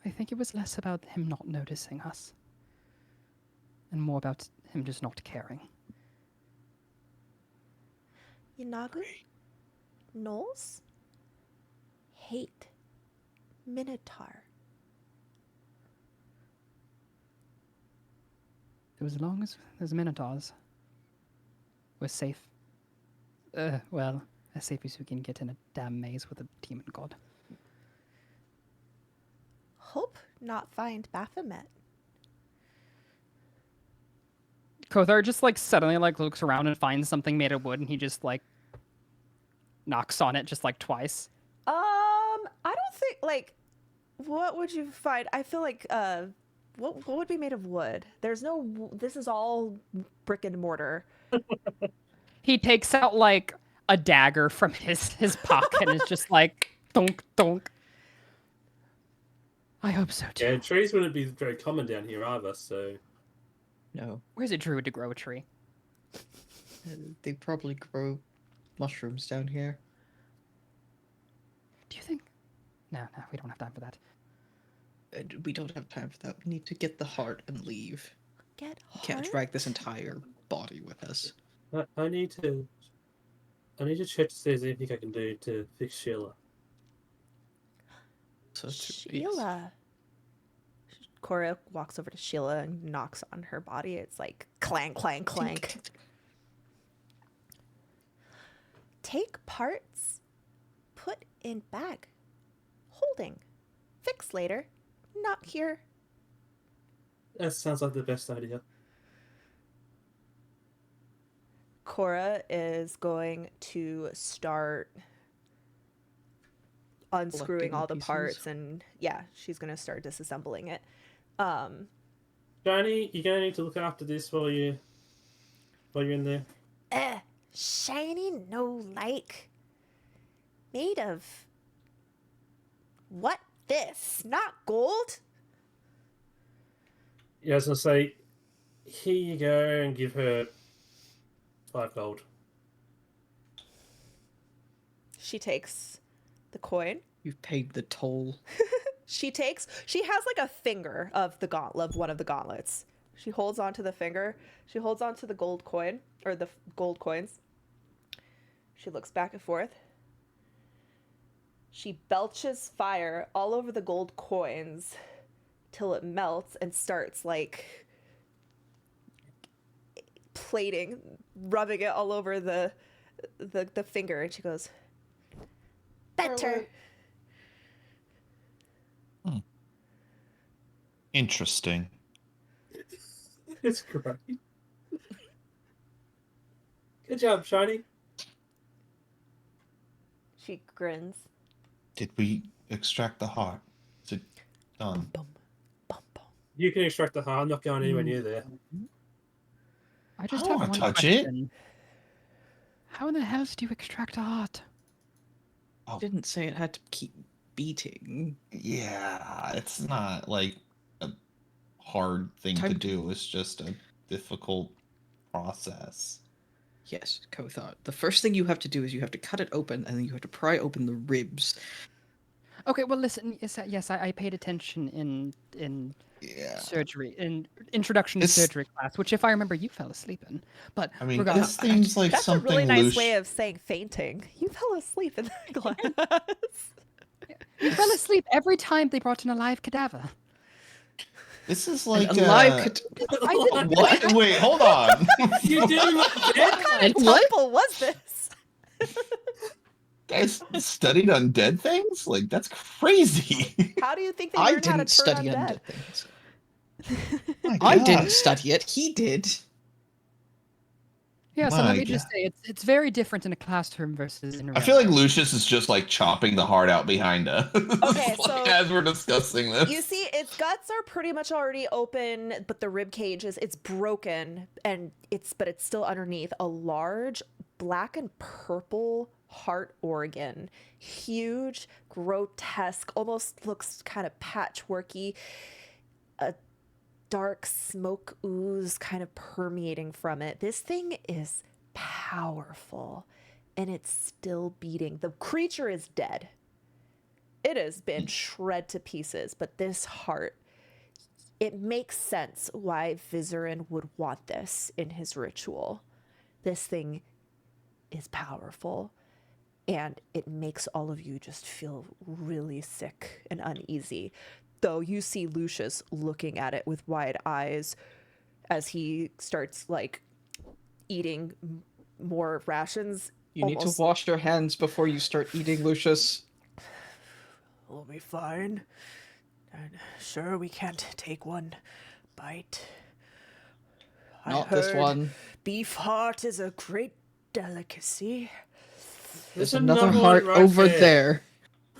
I think it was less about him not noticing us, and more about him just not caring. Yanagu? Knowles? Hate. Minotaur. It was as long as there's Minotaurs, we're safe. Well, as safe as we can get in a damn maze with a demon god. Hope not find Baphomet. Kothar just like suddenly like looks around and finds something made of wood, and he just like knocks on it just like twice. I don't think, like, what would you find? I feel like, what would be made of wood? There's no, this is all brick and mortar. He takes out like a dagger from his pocket and is just like thunk thunk. I hope so too. Yeah, trees wouldn't be very common down here either, so... No, Where's a druid to grow a tree? they probably grow mushrooms down here. Do you think? No, we don't have time for that. We don't have time for that. We need to get the heart and leave. Get We can't heart? drag this entire body with us. I need to check to see if there's anything I can do to fix Sheila. So Sheila. Cora walks over to Sheila and knocks on her body. It's like clang, clang, clank. Take parts, put in bag, holding, fix later, not here. That sounds like the best idea. Cora is going to start unscrewing Collecting all the pieces. parts, and yeah, she's going to start disassembling it. Johnny, you're gonna need to look after this while you're in there. Shiny no like. Made of what? This? Not gold? Yeah, I was gonna say, here you go, and give her 5 gold. She takes the coin. You've paid the toll. She has like a finger of one of the gauntlets. She holds onto the finger. She holds onto the gold coin, or the gold coins. She looks back and forth. She belches fire all over the gold coins till it melts and starts like plating, rubbing it all over the finger, and she goes, "Better." Interesting. It's great. Good job, Shiny. She grins. Did we extract the heart? Is it done? Bum, bum, bum. You can extract the heart. I'm not going anywhere near there. I just don't have wanna one touch it. question. How in the hell do you extract a heart? I didn't say it had to keep beating. Yeah, it's not like a hard thing to Time- do. It's just a difficult process. Yes, Kothar. The first thing you have to do is you have to cut it open, and then you have to pry open the ribs. Okay, well, listen. Yes, I paid attention in Yeah. surgery, in introduction to This- surgery class, which, if I remember, you fell asleep in. But I mean, regardless, this seems like That's a something really nice Lush- way of saying fainting. You fell asleep in the class. you fell asleep every time they brought in a live cadaver. This is And like a live I didn't. What? Wait, hold on. You did What kind of What? temple was this? Guys studied undead things? Like that's crazy. How do you think they I learned how to didn't turn study undead? undead things. My I God. didn't study it. He did. Yeah, so let My me just God. say it's very different in a classroom versus in a I real feel like life. Lucius is just like chopping the heart out behind us. Okay, Like, so as we're discussing this. You see, its guts are pretty much already open, but the rib cage it's broken, and it's still underneath a large black and purple heart organ, huge, grotesque, almost looks kind of patchworky. A dark smoke ooze kind of permeating from it. This thing is powerful, and it's still beating. The creature is dead. It has been shred to pieces, but this heart, it makes sense why Vizerin would want this in his ritual. This thing is powerful, and it makes all of you just feel really sick and uneasy. Though you see Lucius looking at it with wide eyes as he starts like eating more rations. You need Almost- to wash your hands before you start eating, Lucius. We'll be fine. And sure, we can't take one bite. Not this one. Beef heart is a great delicacy. There's There's another one heart right over there.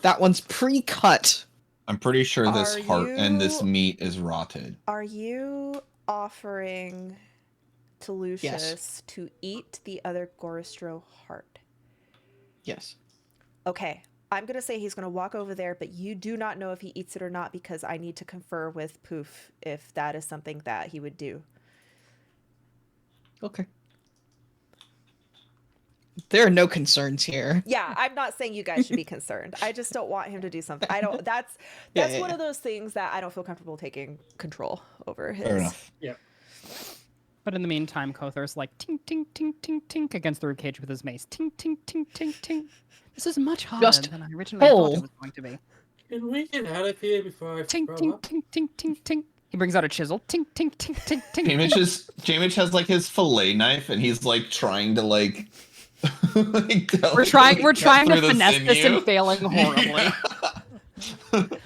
That one's pre-cut. I'm pretty sure this Are heart and this you- meat is rotted. Are you offering to Lucius to eat the other Goristro heart? Yes. Okay, I'm going to say he's going to walk over there, but you do not know if he eats it or not because I need to confer with Poof if that is something that he would do. Okay. There are no concerns here. Yeah, I'm not saying you guys should be concerned. I just don't want him to do something. I don't. That's Yeah, that's yeah, one yeah. of those things that I don't feel comfortable taking control over. Fair enough. But in the meantime, Kothar's like tink tink tink tink tink against the ribcage with his mace. Tink tink tink tink tink. This is much harder Just than I originally thought pull. it was going to be. Can we get out of here before I Tink throw tink up? tink tink tink tink. He brings out a chisel. Tink tink tink tink tink. Jamich has like his fillet knife and he's like trying to like, We're trying to through the finesse this sinew. and failing horribly.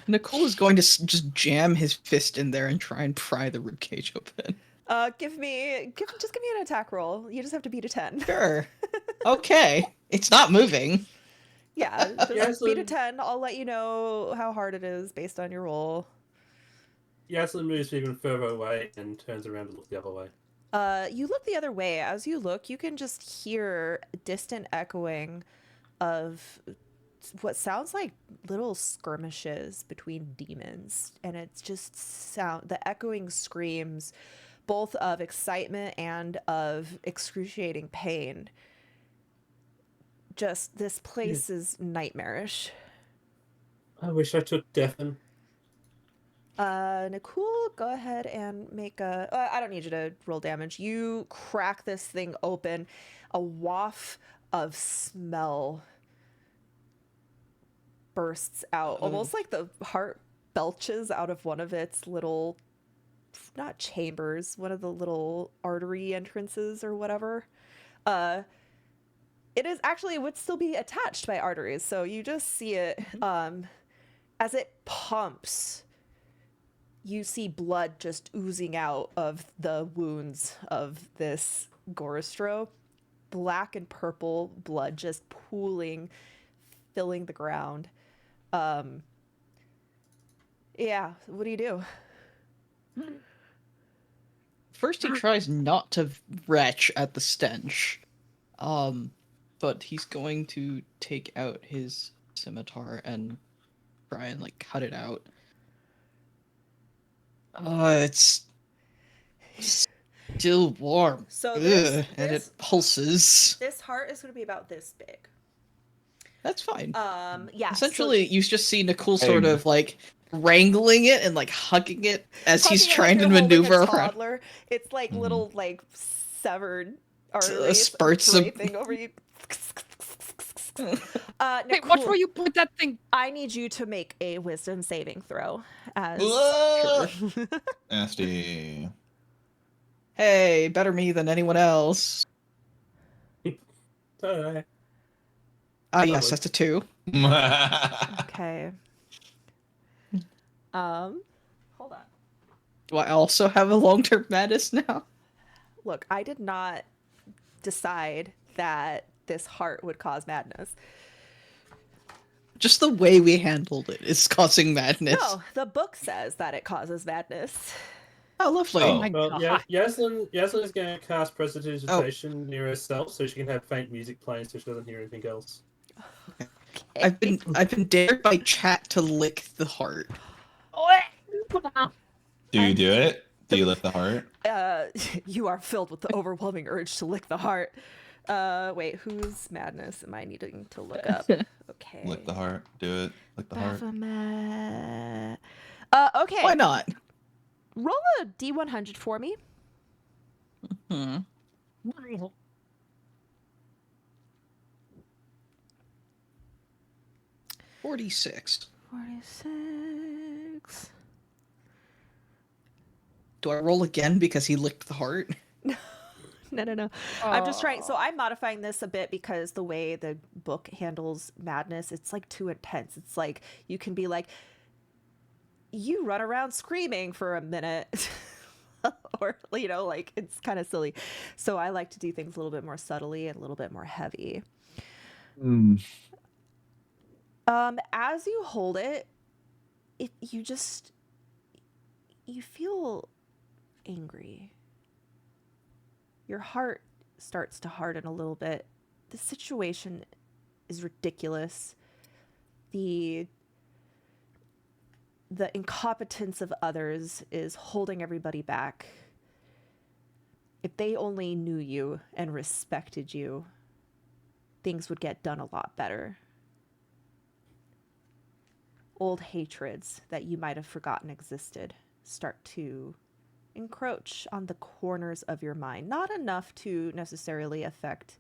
Nicole is going to just jam his fist in there and try and pry the ribcage open. Just give me an attack roll. You just have to beat a 10. Sure. Okay. It's not moving. Yeah, just Yes, beat a Lynn. 10. I'll let you know how hard it is based on your roll. Yaslin moves even further away and turns around to look the other way. You look the other way. As you look, you can just hear distant echoing of what sounds like little skirmishes between demons, and it's just the echoing screams both of excitement and of excruciating pain. Just this place is nightmarish. I wish I took Deafen. Nicole, go ahead and make a. I don't need you to roll damage. You crack this thing open. A waft of smell bursts out, almost like the heart belches out of one of its little, not chambers, one of the little artery entrances or whatever. It is actually, it would still be attached by arteries, so you just see it as it pumps. You see blood just oozing out of the wounds of this Goristro. Black and purple blood just pooling, filling the ground. Yeah, what do you do? First, he tries not to retch at the stench, but he's going to take out his scimitar and try and like cut it out. It's still warm. So Ugh, this, and this, it pulses. this heart is going to be about this big. That's fine. Yeah. Essentially, you just see Nicole Hey. sort of like wrangling it and like hugging it as he's hugging it like trying to you're holding a maneuver around. toddler. It's like Mhm. little like severed arteries spurts of- draping over you. Hey, watch Nicole, where you put that thing. I need you to make a wisdom saving throw. As Whoa! Nasty. Hey, better me than anyone else. So, Ah, yes, that's a 2. Okay. Hold on. Do I also have a long-term madness now? Look, I did not decide that this heart would cause madness. Just the way we handled it is causing madness. No, the book says that it causes madness. Oh, lovely. Oh. My well, God. Yaslin is going to cast Prestidigitation near herself, so she can have faint music playing, so she doesn't hear anything else. I've been dared by chat to lick the heart. Do you do it? Do you lift the heart? You are filled with the overwhelming urge to lick the heart. Wait, whose madness am I needing to look up? Okay. Lick the heart. Do it. Lick the heart. Baphomet. Okay. Why not? Roll a D100 for me. Hmm. 46. 46. Do I roll again because he licked the heart? No. I'm just trying. So I'm modifying this a bit because the way the book handles madness, it's like too intense. It's like you can be like, you run around screaming for a minute. Or, you know, like it's kind of silly. So I like to do things a little bit more subtly and a little bit more heavy. As you hold it, you feel angry. Your heart starts to harden a little bit. The situation is ridiculous. The incompetence of others is holding everybody back. If they only knew you and respected you, things would get done a lot better. Old hatreds that you might have forgotten existed start to encroach on the corners of your mind. Not enough to necessarily affect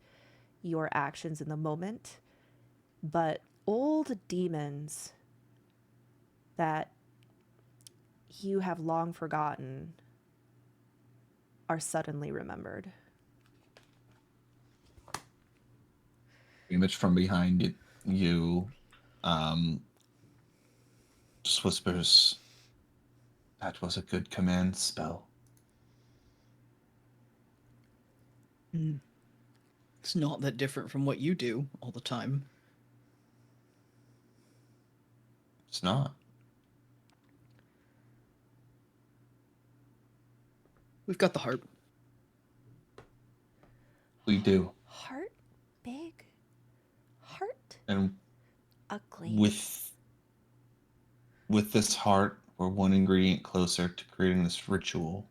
your actions in the moment, but old demons that you have long forgotten are suddenly remembered. Image from behind you just whispers, "That was a good command spell." It's not that different from what you do all the time. It's not. We've got the heart. We do. Heart big, heart And ugly. with this heart, we're one ingredient closer to creating this ritual,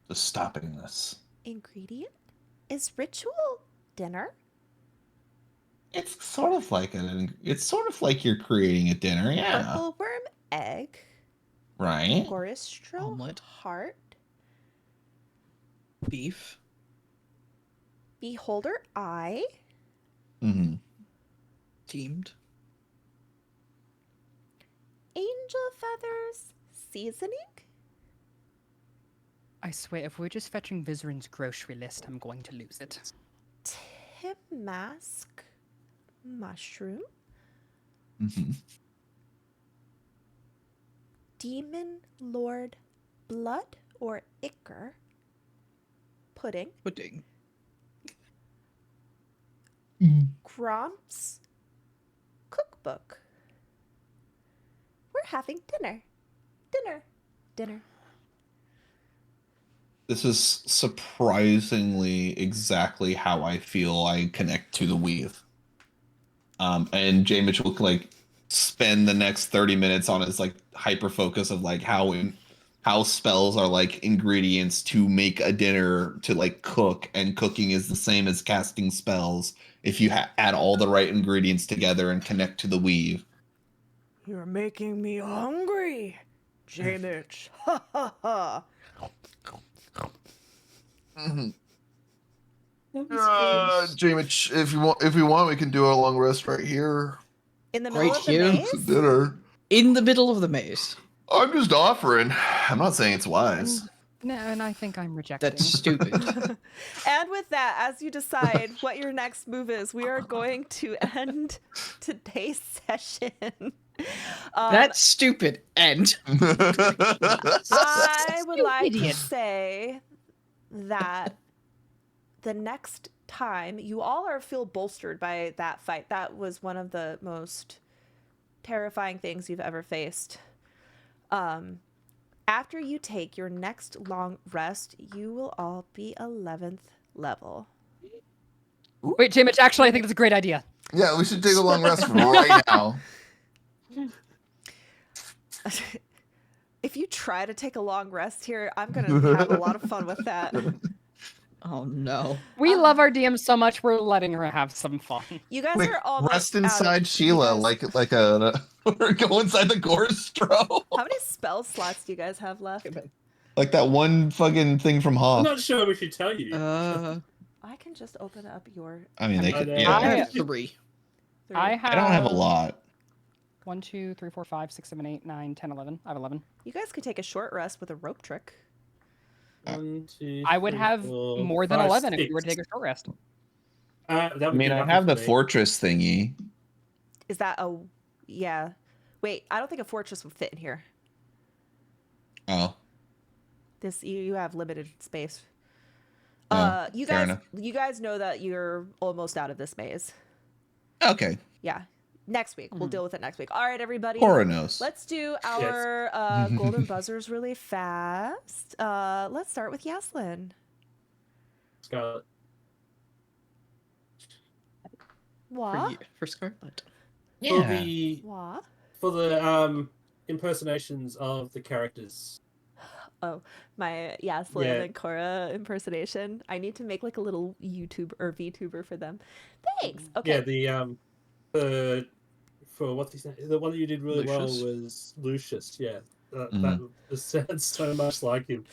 to stopping this. Ingredient? Is ritual dinner? It's sort of like you're creating a dinner, yeah. Purple worm egg. Right? Goristro Omelet. heart. Beef. Beholder eye. Mm-hmm. Teamed. Angel feathers seasoning. I swear, if we're just fetching Vizrin's grocery list, I'm going to lose it. Timask mushroom. Mm-hmm. Demon lord blood or ichor. Pudding. Pudding. Gromp's cookbook. We're having dinner. Dinner. This is surprisingly exactly how I feel I connect to the weave. And Jay Mitchell will like spend the next 30 minutes on his like hyper focus of like how spells are like ingredients to make a dinner to like cook, and cooking is the same as casting spells if you add all the right ingredients together and connect to the weave. You're making me hungry, J-Mitch. Ha ha ha. Jamich, if we want, we can do a long rest right here. In the middle Right of the here? maze? Dinner. In the middle of the maze. I'm just offering. I'm not saying it's wise. No, and I think I'm rejecting. That's stupid. And with that, as you decide what your next move is, we are going to end today's session. That's stupid. End. I would like to Idiot. say that the next time you all feel bolstered by that fight. That was one of the most terrifying things you've ever faced. After you take your next long rest, you will all be 11th level. Wait, J-Mitch, actually, I think that's a great idea. Yeah, we should take a long rest right now. If you try to take a long rest here, I'm going to have a lot of fun with that. Oh no. We love our DM so much, we're letting her have some fun. You guys Like, are almost rest out of- inside you Sheila, guys- like a or go inside the Gorstro. How many spell slots do you guys have left? Like that one fucking thing from I'm Hoth. not sure we should tell you. I can just open up your... I mean, they I could. know. Yeah, I have 3. three. I have. I don't have a lot. 1, 2, 3, 4, 5, 6, 7, 8, 9, 10, 11. I have 11. You guys could take a short rest with a rope trick. 1, 2, I would 3, have 4, more than 5, 11 if you were to 6. take a short rest. That would I mean, be I nothing have for the me. fortress thingy. Is that a... Yeah. Wait, I don't think a fortress would fit in here. Oh, You have limited space. Oh, You fair guys enough. you guys know that you're almost out of this maze. okay. Yeah. Next week. We'll deal with it next week. All right, everybody. Cora knows. Let's do our golden buzzers really fast. Let's start with Yaslin. Scarlet. What? For Scarlet. For the What? impersonations of the characters. Oh, my Yaslin Yeah. and Cora impersonation. I need to make like a little YouTube or VTuber for them. Thanks. Okay. Yeah, for what's his name? The one that you did really Lucius? well was Lucius. Yeah, Mhm. that just sounds so much like him.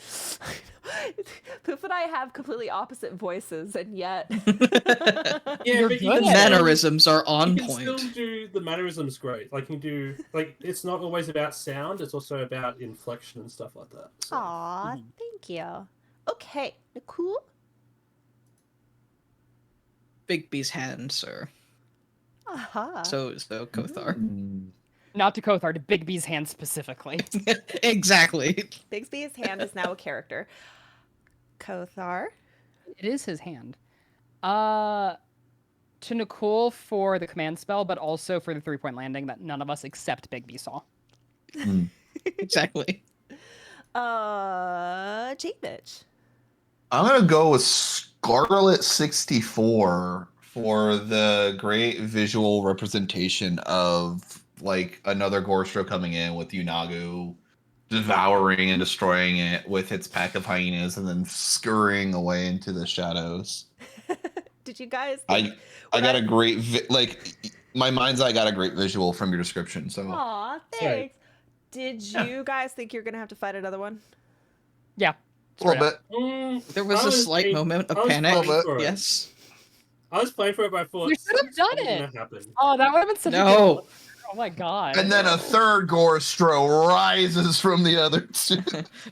Poop and I have completely opposite voices, and yet. Yeah, You're but you good can at it. Mannerisms are still, on you can point. still do the mannerisms great. Like you can do like it's not always about sound; it's also about inflection and stuff like that. So. Aw, thank you. Okay, Nicole. Bigby's hand, sir. Aha. So Kothar. Not to Kothar, to Big B's hand specifically. Exactly. Bigsby's hand is now a character. Kothar. It is his hand. To Nicole for the command spell, but also for the 3-point landing that none of us except Big B saw. Exactly. J-Bitch. I'm gonna go with Scarlet 64 for the great visual representation of like another Gorstro coming in with Yunagu devouring and destroying it with its pack of hyenas and then scurrying away into the shadows. Did you guys? I got a great my mind's eye got a great visual from your description. So Aw, thanks. Did you guys think you're gonna have to fight another one? Yeah. a little bit. There was I a slight playing- moment I of was panic. playing for it. Yes. I was playing for it, but I thought You should have done something's it. gonna happen. Oh, that would have been such a No. good... Oh my god. And then a third Gorstro rises from the other two.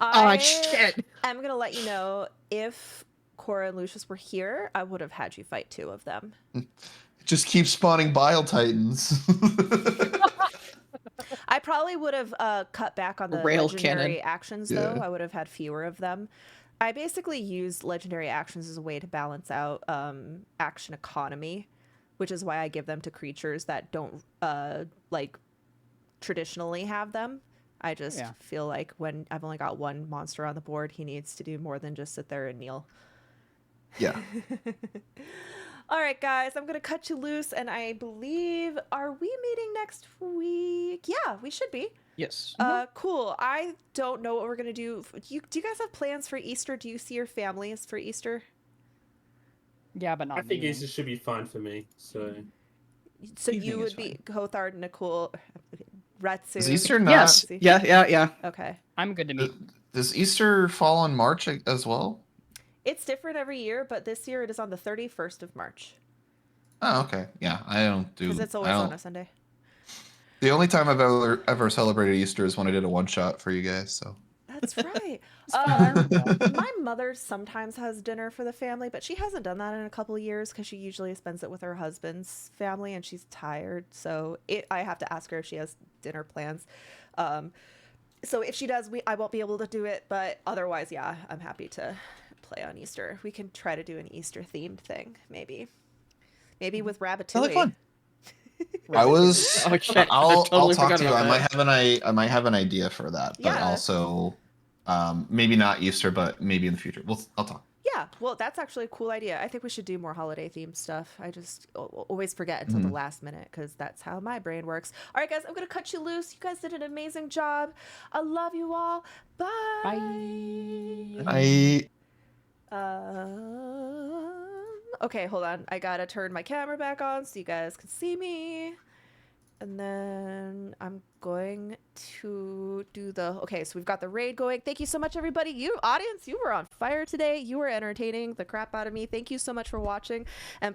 Oh shit. I'm gonna let you know if Cora and Lucius were here, I would have had you fight two of them. Just keep spawning Bile Titans. I probably would have cut back on the Rail legendary cannon. actions, though. Yeah. I would have had fewer of them. I basically used legendary actions as a way to balance out action economy, which is why I give them to creatures that don't like traditionally have them. I just Yeah. feel like when I've only got one monster on the board, he needs to do more than just sit there and kneel. Yeah. All right, guys, I'm gonna cut you loose, and I believe, are we meeting next week? Yeah, we should be. Yes. Cool. I don't know what we're gonna do. Do you guys have plans for Easter? Do you see your families for Easter? Yeah, but not I think meeting. Easter should be fine for me. So So Evening you is would be Kothard, Nicole, Retsu. Is Easter not? Yes. Yeah. Okay. I'm good to meet. Does Easter fall on March as well? It's different every year, but this year it is on the 31st of March Oh, okay. Yeah, I don't do. because it's I always on don't- a Sunday. The only time I've ever celebrated Easter is when I did a one shot for you guys. So That's right. It's fine, I remember that. My mother sometimes has dinner for the family, but she hasn't done that in a couple of years because she usually spends it with her husband's family, and she's tired. So I have to ask her if she has dinner plans. So if she does, I won't be able to do it. But otherwise, yeah, I'm happy to play on Easter. We can try to do an Easter themed thing, maybe with Ratatouille. Sounds like fun. I was. Oh, shit. I'll totally talk forgot to you. about I that. might have an idea for that, but Yeah. also, maybe not Easter, but maybe in the future. I'll talk. Yeah, well, that's actually a cool idea. I think we should do more holiday themed stuff. I just always forget until the last minute because that's how my brain works. All right, guys, I'm going to cut you loose. You guys did an amazing job. I love you all. Bye. Bye. Okay, hold on. I got to turn my camera back on so you guys can see me. And then I'm going to do okay, so we've got the raid going. Thank you so much, everybody. You, audience, you were on fire today. You were entertaining the crap out of me. Thank you so much for watching. And